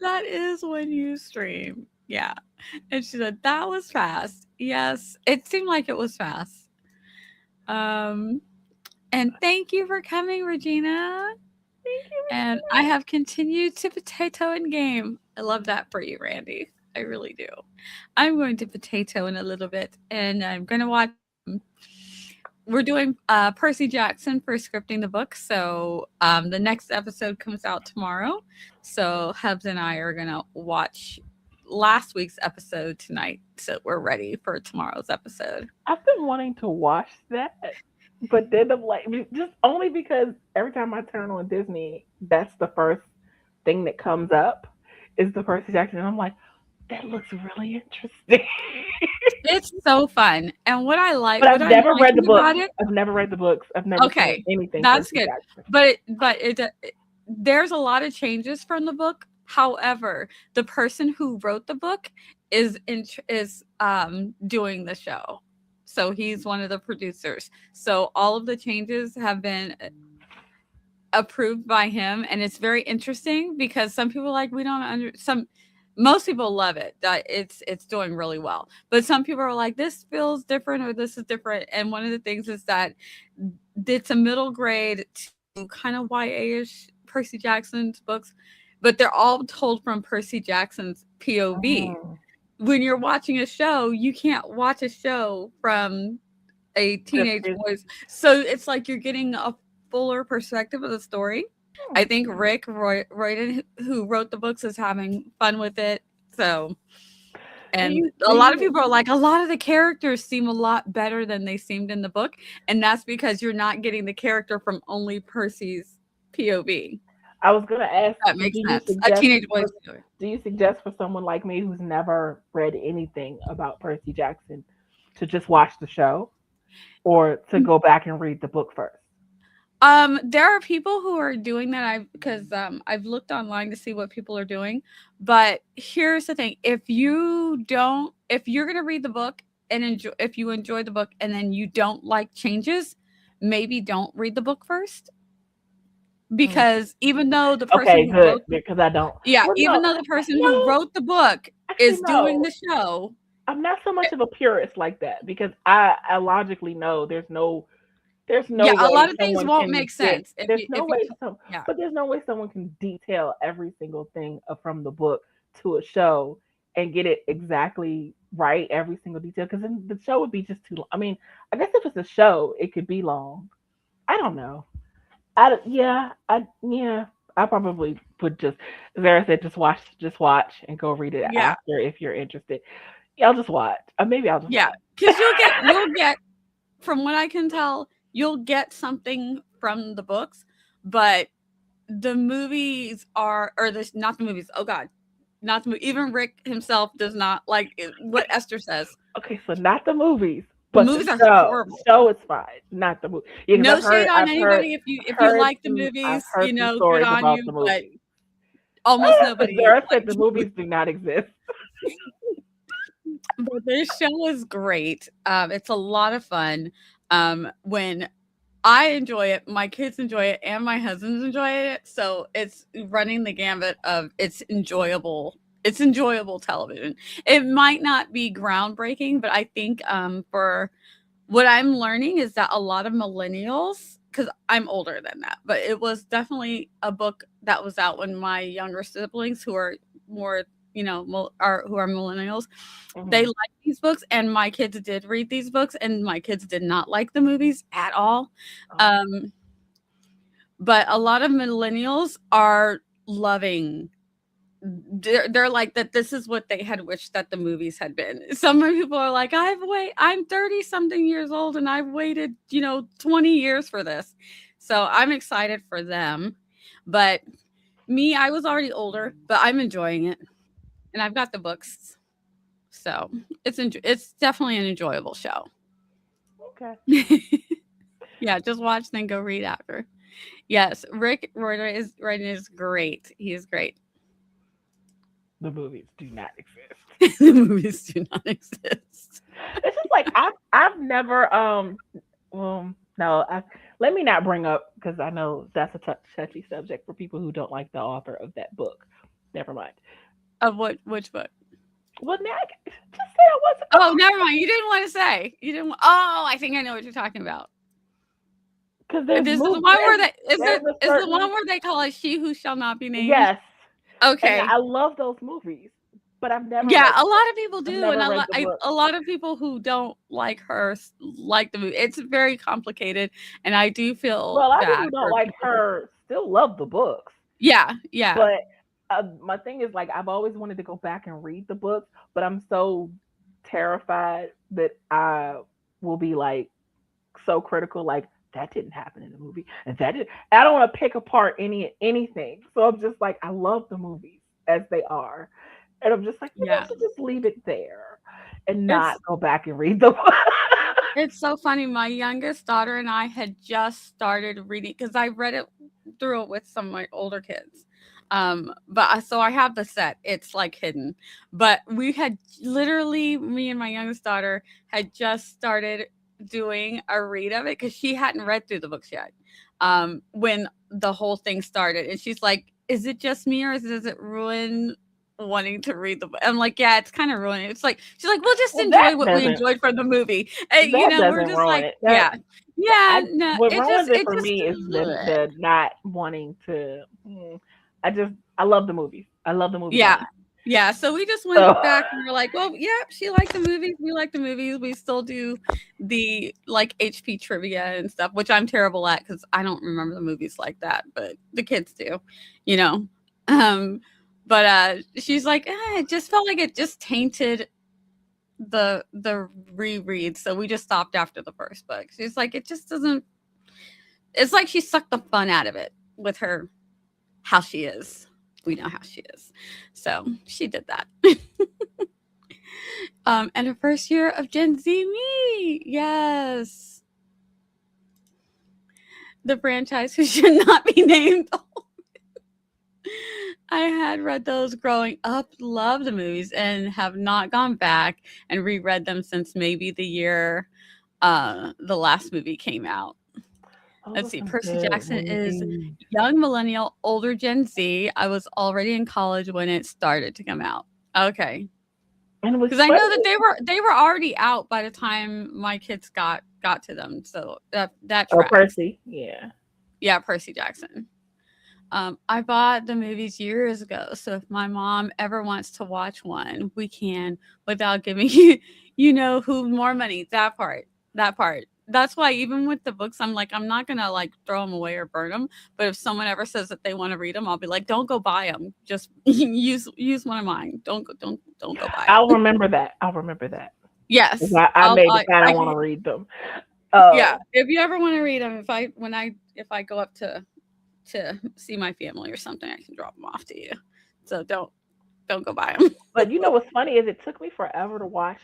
that is when you stream. Yeah. And she said that was fast. Yes, it seemed like it was fast. Um, and thank you for coming, Regina. And I have continued to potato in game. I love that for you, Randy. I really do. I'm going to potato in a little bit, and I'm going to watch. We're doing Percy Jackson for scripting the book, so the next episode comes out tomorrow. So Hubs and I are going to watch last week's episode tonight, so we're ready for tomorrow's episode. I've been wanting to watch that, but then I'm like, just only because every time I turn on Disney, that's the first thing that comes up is the Percy Jackson, and I'm like, that looks really interesting. It's so fun, and But what I've I'm never read the liking books. about it. I've never read the books. I've never seen Okay, anything that's Percy good. Jackson. There's a lot of changes from the book. However, the person who wrote the book is doing the show. So he's one of the producers. So all of the changes have been approved by him, and it's very interesting because some people like we don't under some most people love it, that it's doing really well, but some people are like this feels different or this is different. And one of the things is that it's a middle grade to kind of YA-ish Percy Jackson's books, but they're all told from Percy Jackson's POV. Mm, When you're watching a show, you can't watch a show from a just teenage boy's, so it's like you're getting a fuller perspective of the story. I think Rick Royden, who wrote the books, is having fun with it. So, do and you a do lot of you people are like, a lot of the characters seem a lot better than they seemed in the book, and that's because you're not getting the character from only Percy's POV. I was gonna ask, That makes sense. A teenage boy's POV. do you suggest for someone like me who's never read anything about Percy Jackson to just watch the show or to go back and read the book first? There are people who are doing that. I've looked online to see what people are doing. But here's the thing: if you're gonna read the book and if you enjoy the book and then you don't like changes, maybe don't read the book first. Mm. Because even though the person Okay, who good, wrote because I don't. yeah, Well, even though the person who no, wrote the book actually, is doing no. the show, I'm not so much eh, of a purist like that because I logically know there's no yeah, a way lot of things someone won't can make get sense if there's you no way some yeah. but there's no way someone can detail every single thing from the book to a show and get it exactly right, every single detail, because then the show would be just too long. I mean, I guess if it's a show it could be long. I don't know. Yeah, I probably would just, Zara said, just watch and go read it Yeah, after if you're interested. Yeah, I'll just watch. Maybe I'll just yeah, watch. because you'll get from what I can tell, you'll get something from the books, but the movies are, or the not the movies. Oh God, not the movie. Even Rick himself does not like what Esther says. Okay, so not the movies, The but the movies are show. The horrible. show is fine, not the movie. Yeah, because No shade on anybody. If you like the I've movies, heard some good stories on about you. the But movies. almost nobody Zara said likes the the movie. movies do not exist. But this show is great. It's a lot of fun. When I enjoy it, my kids enjoy it, and my husband's enjoy it. So it's running the gambit of it's enjoyable. It's enjoyable television. It might not be groundbreaking, but I think for what I'm learning is that a lot of millennials, because I'm older than that, but it was definitely a book that was out when my younger siblings, who are more, are who are millennials, they Hmm. like these books, and my kids did read these books, and my kids did not like the movies at all. Oh, Um, but a lot of millennials are loving they're like that this is what they had wished that the movies had been. Some people are like, I'm 30 something years old and I've waited, 20 years for this. So I'm excited for them. But me, I was already older, but I'm enjoying it. And I've got the books. So it's definitely an enjoyable show. okay. Yeah, just watch then go read after. Yes, Rick Reuter is writing is great. He is great. The movies do not exist. The movies do not exist. It's just like I've never no, let me not bring up because I know that's a touchy subject for people who don't like the author of that book. Never mind. Of which book? Well, now just say I wasn't Oh, never mind. You didn't want to say. You didn't. Oh, I think I know what you're talking about. because This is the one where they there's a is the one certain where they call it "She Who Shall Not Be Named." yes, and Okay. I love those movies, but I've never Yeah, read a the book. lot of people I've do, and never read the book. a lot of people who don't like her like the movie. It's very complicated, and I do feel Well, a lot of people bad who don't for like people who. her still love the books, Yeah, yeah, but my thing is like I've always wanted to go back and read the books, but I'm so terrified that I will be like so critical, like that didn't happen in the movie, and that did. I don't want to pick apart anything, so I'm just like I love the movies as they are, and I'm just like maybe I yeah. should just leave it there and not It's go back and read the book. It's so funny. My youngest daughter and I had just started reading because I read it through it with some of my older kids. So I have the set. It's like hidden, but we had literally me and my youngest daughter had just started doing a read of it because she hadn't read through the books yet. When the whole thing started, and she's like, "Is it just me, or does it ruin wanting to read the book?" I'm like, "Yeah, it's kind of ruining." It's like she's like, "We'll just Well, that enjoy what we doesn't enjoyed from the movie." We're doesn't just ruin like, it. yeah, yeah, I no, what it just, ruins it it for just, me is the not wanting to. I just I love the movies. I love the movie yeah, going. yeah. So we just went So back and we're like, well, yeah, she liked the movies. We like the movies. We still do the like HP trivia and stuff, which I'm terrible at because I don't remember the movies like that, but the kids do, you know. Um, but she's like, it just felt like it just tainted the reread, so we just stopped after the first book. She's like, it just doesn't. It's like she sucked the fun out of it with her how she is. We know how she is, so she did that. And her first year of Gen Z me, yes, the franchise who should not be named. I had read those growing up, loved the movies, and have not gone back and reread them since maybe the year the last movie came out. those Let's are see. some Percy good Jackson is movies. young millennial, older Gen Z. I was already in college when it started to come out. Okay, And what's because I know that funny, they were already out by the time my kids got to them. So that oh tracks. Percy, yeah. Yeah, Percy Jackson. I bought the movies years ago, so if my mom ever wants to watch one, we can without giving you know who more money. That part, that part. That's why even with the books, I'm like, I'm not gonna like throw them away or burn them. But if someone ever says that they want to read them, I'll be like, don't go buy them. Just use one of mine. Don't go buy I'll it. remember that. I'll remember that. 'Cause Yes, I may decide I I want can. to read them. Yeah, Um, if you ever want to read them, if I go up to see my family or something, I can drop them off to you. So don't go buy them. but you know what's funny is it took me forever to watch,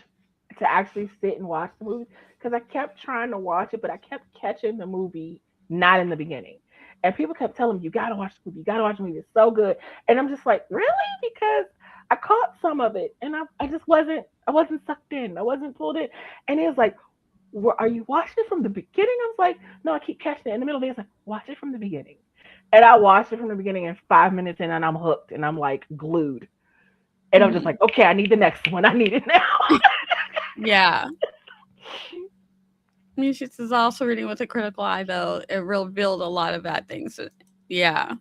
to actually sit and watch the movie because I kept trying to watch it, but I kept catching the movie not in the beginning. And people kept telling me, you gotta watch the movie, you gotta watch the movie, it's so good. And I'm just like, really? Because I caught some of it, and I just wasn't sucked in. I wasn't pulled in. And he was like, "Are you watching it from the beginning?" I was like, "No, I keep catching it in the middle." Of the day, it's like, "Watch it from the beginning," and I watched it from the beginning. And 5 minutes in, and I'm hooked, and I'm like glued. And I'm just Hmm. like, "Okay, I need the next one. I need it now." Yeah. Music is also reading with a critical eye, though. It revealed a lot of bad things. Yeah.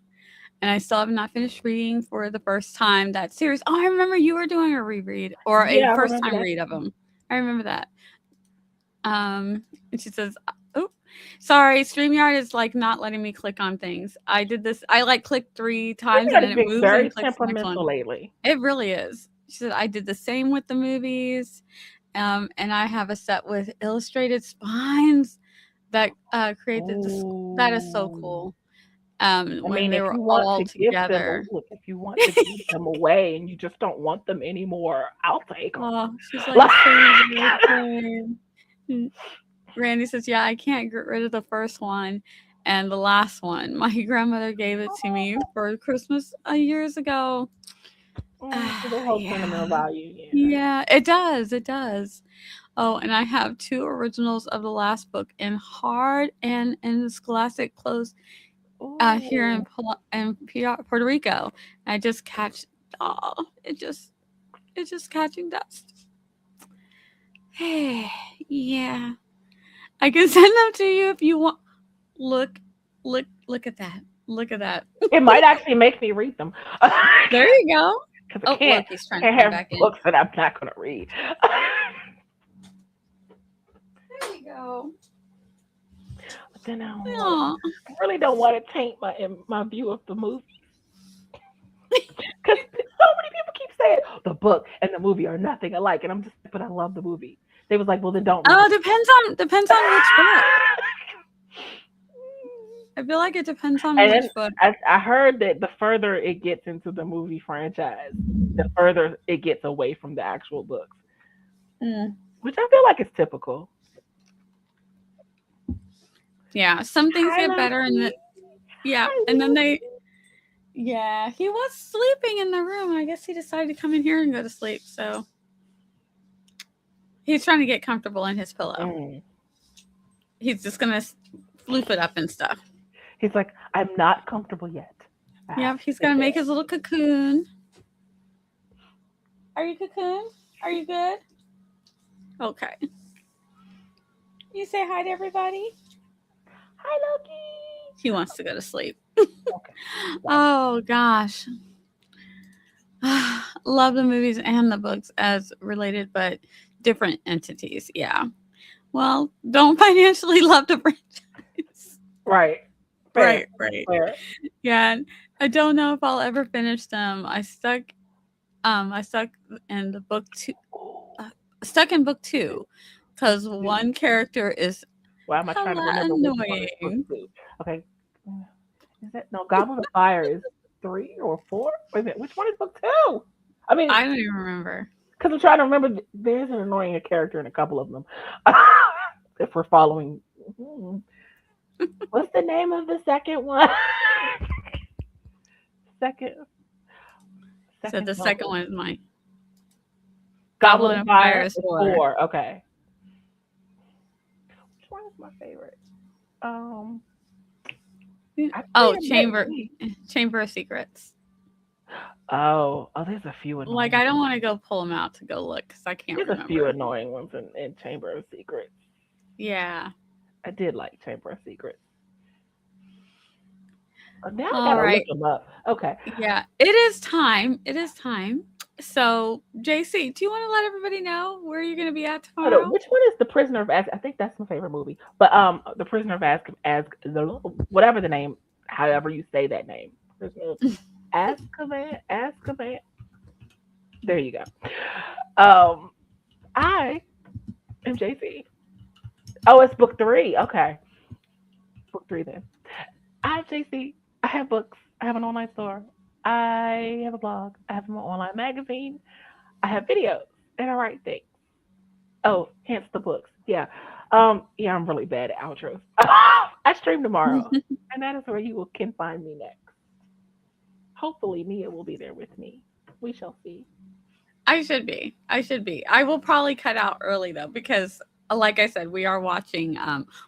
And I still have not finished reading for the first time that series. Oh, I remember you were doing a reread or a Yeah, I first remember time that. read of them. I remember that. And she says, "Oh, sorry, StreamYard is like not letting me click on things. I did this. I like clicked 3 times and Everybody's then it being moves and very clicks the next one. temperamental lately. It really is." She said, "I did the same with the movies, and I have a set with illustrated spines that created this. That is so Oh. cool. I When mean, they if were you want all to give them together." look, if you want to give them away and you just don't want them anymore, I'll take them. Oh, she's like, Like, "Same, same." Mm. Randy says, "Yeah, I can't get rid of the first one and the last one. My grandmother gave it to me for Christmas years ago." so they hold sentimental Yeah. value. Yeah. Yeah, it does, it does. Oh, and I have 2 originals of the last book in hard and in scholastic close, here in Oh, Puerto Rico. I just catch oh, it's just catching dust. Hey, yeah. I can send them to you if you want. Look, look at that. Look at that. it might actually make me read them There you go. because Oh, look, he's I trying to can't come have back in. books that I'm not gonna read. There you go. But then Aw. I really don't want to taint my view of the movie because so many people keep saying the book and the movie are nothing alike, and I'm just, but I love the movie. They was like, well, then don't read the Oh, book. depends on which book. I feel like it depends on And then which book. I heard that the further it gets into the movie franchise, the further it gets away from the actual books, Mm. which I feel like is typical. Yeah, some things Hi, get better, Lucky. yeah, Hi, and then Lucky. they. Yeah, he was sleeping in the room. I guess he decided to come in here and go to sleep. So he's trying to get comfortable in his pillow. Mm. He's just gonna floof it up and stuff. He's like, I'm not comfortable yet. I have Yep, to he's sit gonna make there. his little cocoon. Are you cocoon? Are you good? Okay. You say hi to everybody. Hi, Lucky. He wants to go to sleep. Okay. Wow. Oh gosh. Love the movies and the books as related but different entities. Yeah. Well, don't financially love the franchise. Right. Fair. Right, right. Fair. Yeah. I don't know if I'll ever finish them. I stuck in the book 2 uh, stuck in book 2 cuz Two. one character is Why am I trying to hella remember which one is book annoying. two? Okay. Is that no Goblet of Fire is three or four? Wait a minute. Which one is book two? I mean, I don't even remember. because I'm trying to remember. There's an annoying character in a couple of them. If we're following, hmm, what's the name of the second one? second, So second the second novel. one is my Goblet Goblet of of Fire Fire is is 4. four. Okay. Which one is my favorite? Um, Oh, actually, it might be. Chamber of Secrets. Oh, there's a few Like annoying. I don't want to go pull them out to go look because I can't There's a few remember. annoying ones in Chamber of Secrets. Yeah. I did like Chamber of Secrets. Now I All gotta look right. them up. Okay. Yeah. It is time. It is time. So, JC, do you want to let everybody know where you're going to be at Hold on. tomorrow? Which one is the Prisoner of Azkaban? I think that's my favorite movie. But the Prisoner of Azkaban, whatever the name, however you say that name, Prisoner of Azkaban. There you go. Um, I am JC. Oh, it's book three. Okay, book three then. I'm JC. I have books. I have an online store. I have a blog. I have an online magazine. I have videos, and I write things. Oh, hence the books. Yeah. Yeah, I'm really bad at outros. I stream tomorrow, and that is where you can find me next. Hopefully, Nia will be there with me. We shall see. I should be. I should be. I will probably cut out early though because like I said, we are watching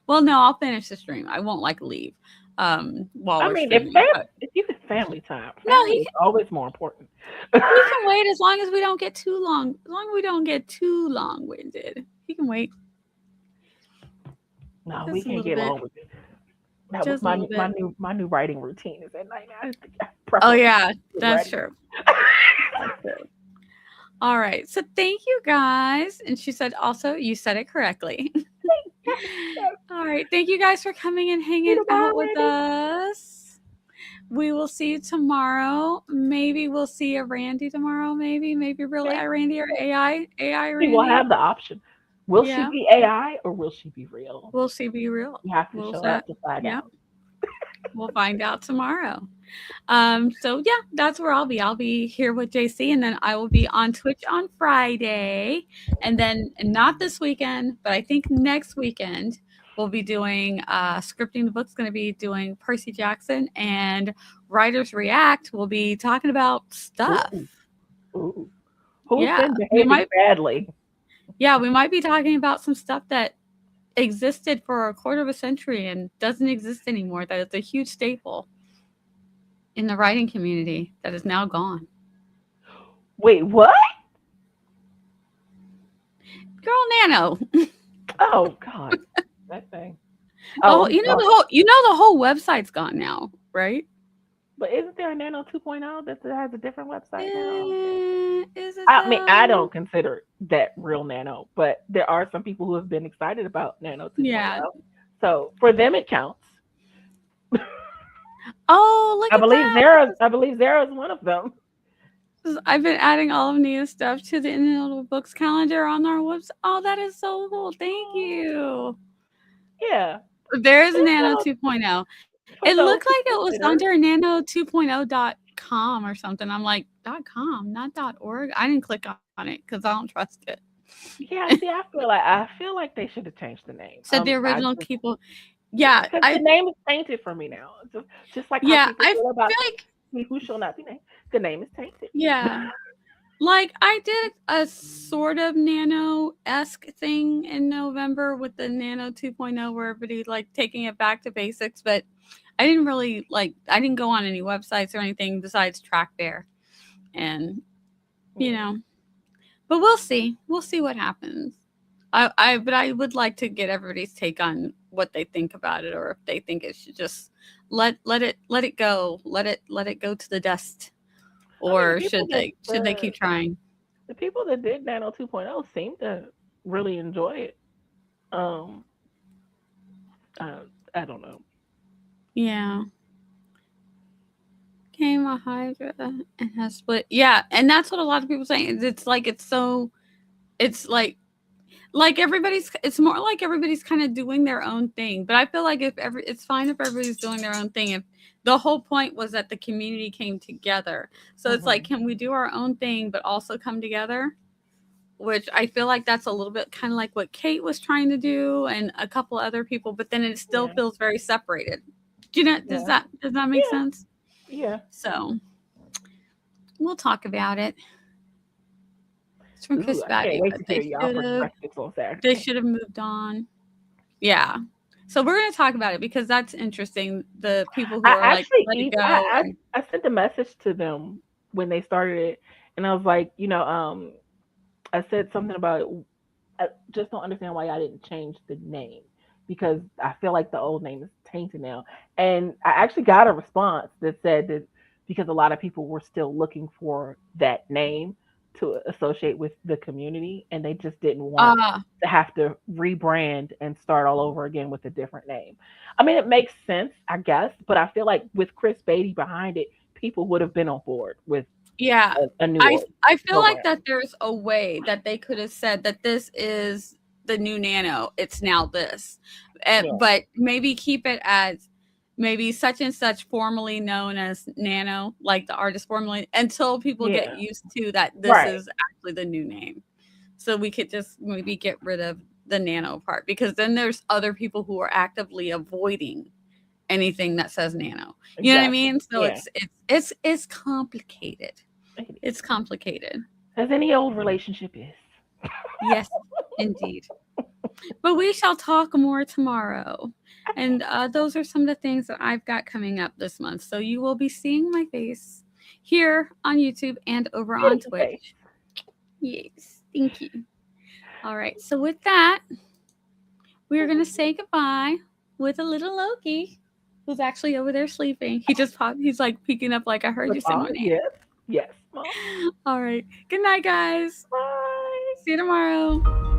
well no, I'll finish the stream. I won't like leave while I we're mean, streaming. But if you get family time, no, family is always more important. he can wait as long as we don't get too long. As long as we don't get too long-winded. He can wait No, we just a can't little get bit. long with it. That was Just a little bit. my new writing routine is at night now. I Oh preferably yeah, that's writing. true. That's true. All right. So thank you guys. And she said also, you said it correctly. All right. Thank you guys for coming and See hanging you tomorrow, out with Randy. us. We will see you tomorrow. Maybe we'll see a Randy tomorrow. Maybe real Maybe Randy or AI she will Randy. have the option. Will she Yeah. be AI or will she be real? We'll see. Be real. You have to We'll show set. up to find Yep. out. We'll find out tomorrow. So yeah, that's where I'll be. I'll be here with JC, and then I will be on Twitch on Friday, and then not this weekend, but I think next weekend we'll be doing scripting the book's going to be doing Percy Jackson, and Writers React will be talking about stuff. Ooh, ooh. Who's Yeah, been we behaving might. badly? Yeah, we might be talking about some stuff that existed for a quarter of a century and doesn't exist anymore. That is a huge staple in the writing community that is now gone. Wait, what? Girl, Nano. Oh God, that thing. Oh, Oh, I'm sorry. the whole website's gone now, right? But isn't there a Nano 2.0 that has a different website now? Is it I mean, I though? don't consider that real Nano, but there are some people who have been excited about Nano 2.0. Yeah. So for them, it counts. Oh, look at that. I believe Zara is one of them. I've been adding all of Nia's stuff to the Notable Books calendar on our website. Oh, that is so cool. Thank you. Yeah, There is a there's Nano Nano 2.0. for It those looked who like it was consider. under nano2.0.com or something. I'm like, .com, not .org. I didn't click on it because I don't trust it. Yeah, see, I feel like they should have changed the name. Said the I original just people. Yeah, because the name is tainted for me now. Just like how yeah, people I feel about feel like he who shall not be named. The name is tainted. yeah. Like I did a sort of nano-esque thing in November with the Nano 2.0 where everybody like taking it back to basics, but I didn't really I didn't go on any websites or anything besides TrackBear. And you Yeah. know, but we'll see. We'll see what happens. But I would like to get everybody's take on what they think about it or if they think it should just let it go. Let it go to the dust. I mean, Or should they keep trying? the people that did Nano 2.0 seem to really enjoy it. Um, I don't know. Yeah. Came a Hydra and has split. Yeah, and that's what a lot of people say. It's like it's so it's like everybody's it's more like everybody's kind of doing their own thing. But I feel like if every it's fine if everybody's doing their own thing. If the whole point was that the community came together. So it's like Hmm. can we do our own thing but also come together? Which I feel like that's a little bit kind of like what Kate was trying to do and a couple other people, but then it still Yeah, feels very separated. Do you know yeah, does that make yeah, sense? yeah. So we'll talk about it. It's from Ooh, Chris I can't Batty, wait but to hear y'all perspectives on they Saturday. should have moved on. Yeah. So we're gonna talk about it because that's interesting. The people who I are like, actually, let it go and I sent a message to them when they started it, and I was like, I said something about I just don't understand why I didn't change the name because I feel like the old name is tainted now. And I actually got a response that said that because a lot of people were still looking for that name to associate with the community and they just didn't want uh to have to rebrand and start all over again with a different name. I mean, it makes sense, I guess, but I feel like with Chris Beatty behind it, people would have been on board with yeah. a new I feel like program. that there's a way that they could have said that this is the new nano. It's now this. Yeah, But maybe keep it as maybe such and such formerly known as nano, like the artist formerly until people get yeah, used to that this right, is actually the new name. So we could just maybe get rid of the nano part because then there's other people who are actively avoiding anything that says nano. You know what I exactly. mean? So Yeah. it's complicated. It It's is. complicated. As any old relationship is. Yes, indeed. But we shall talk more tomorrow. And those are some of the things that I've got coming up this month. So you will be seeing my face here on YouTube and over on Beautiful face. Twitch. Yes, thank you. All right, so with that, we're going to say goodbye with a little Loki who's actually over there sleeping. He just popped, he's like peeking up, like, I heard you say my Goodbye. name. Yes. Yes, Mom. All right, good night, guys. Bye. See you tomorrow.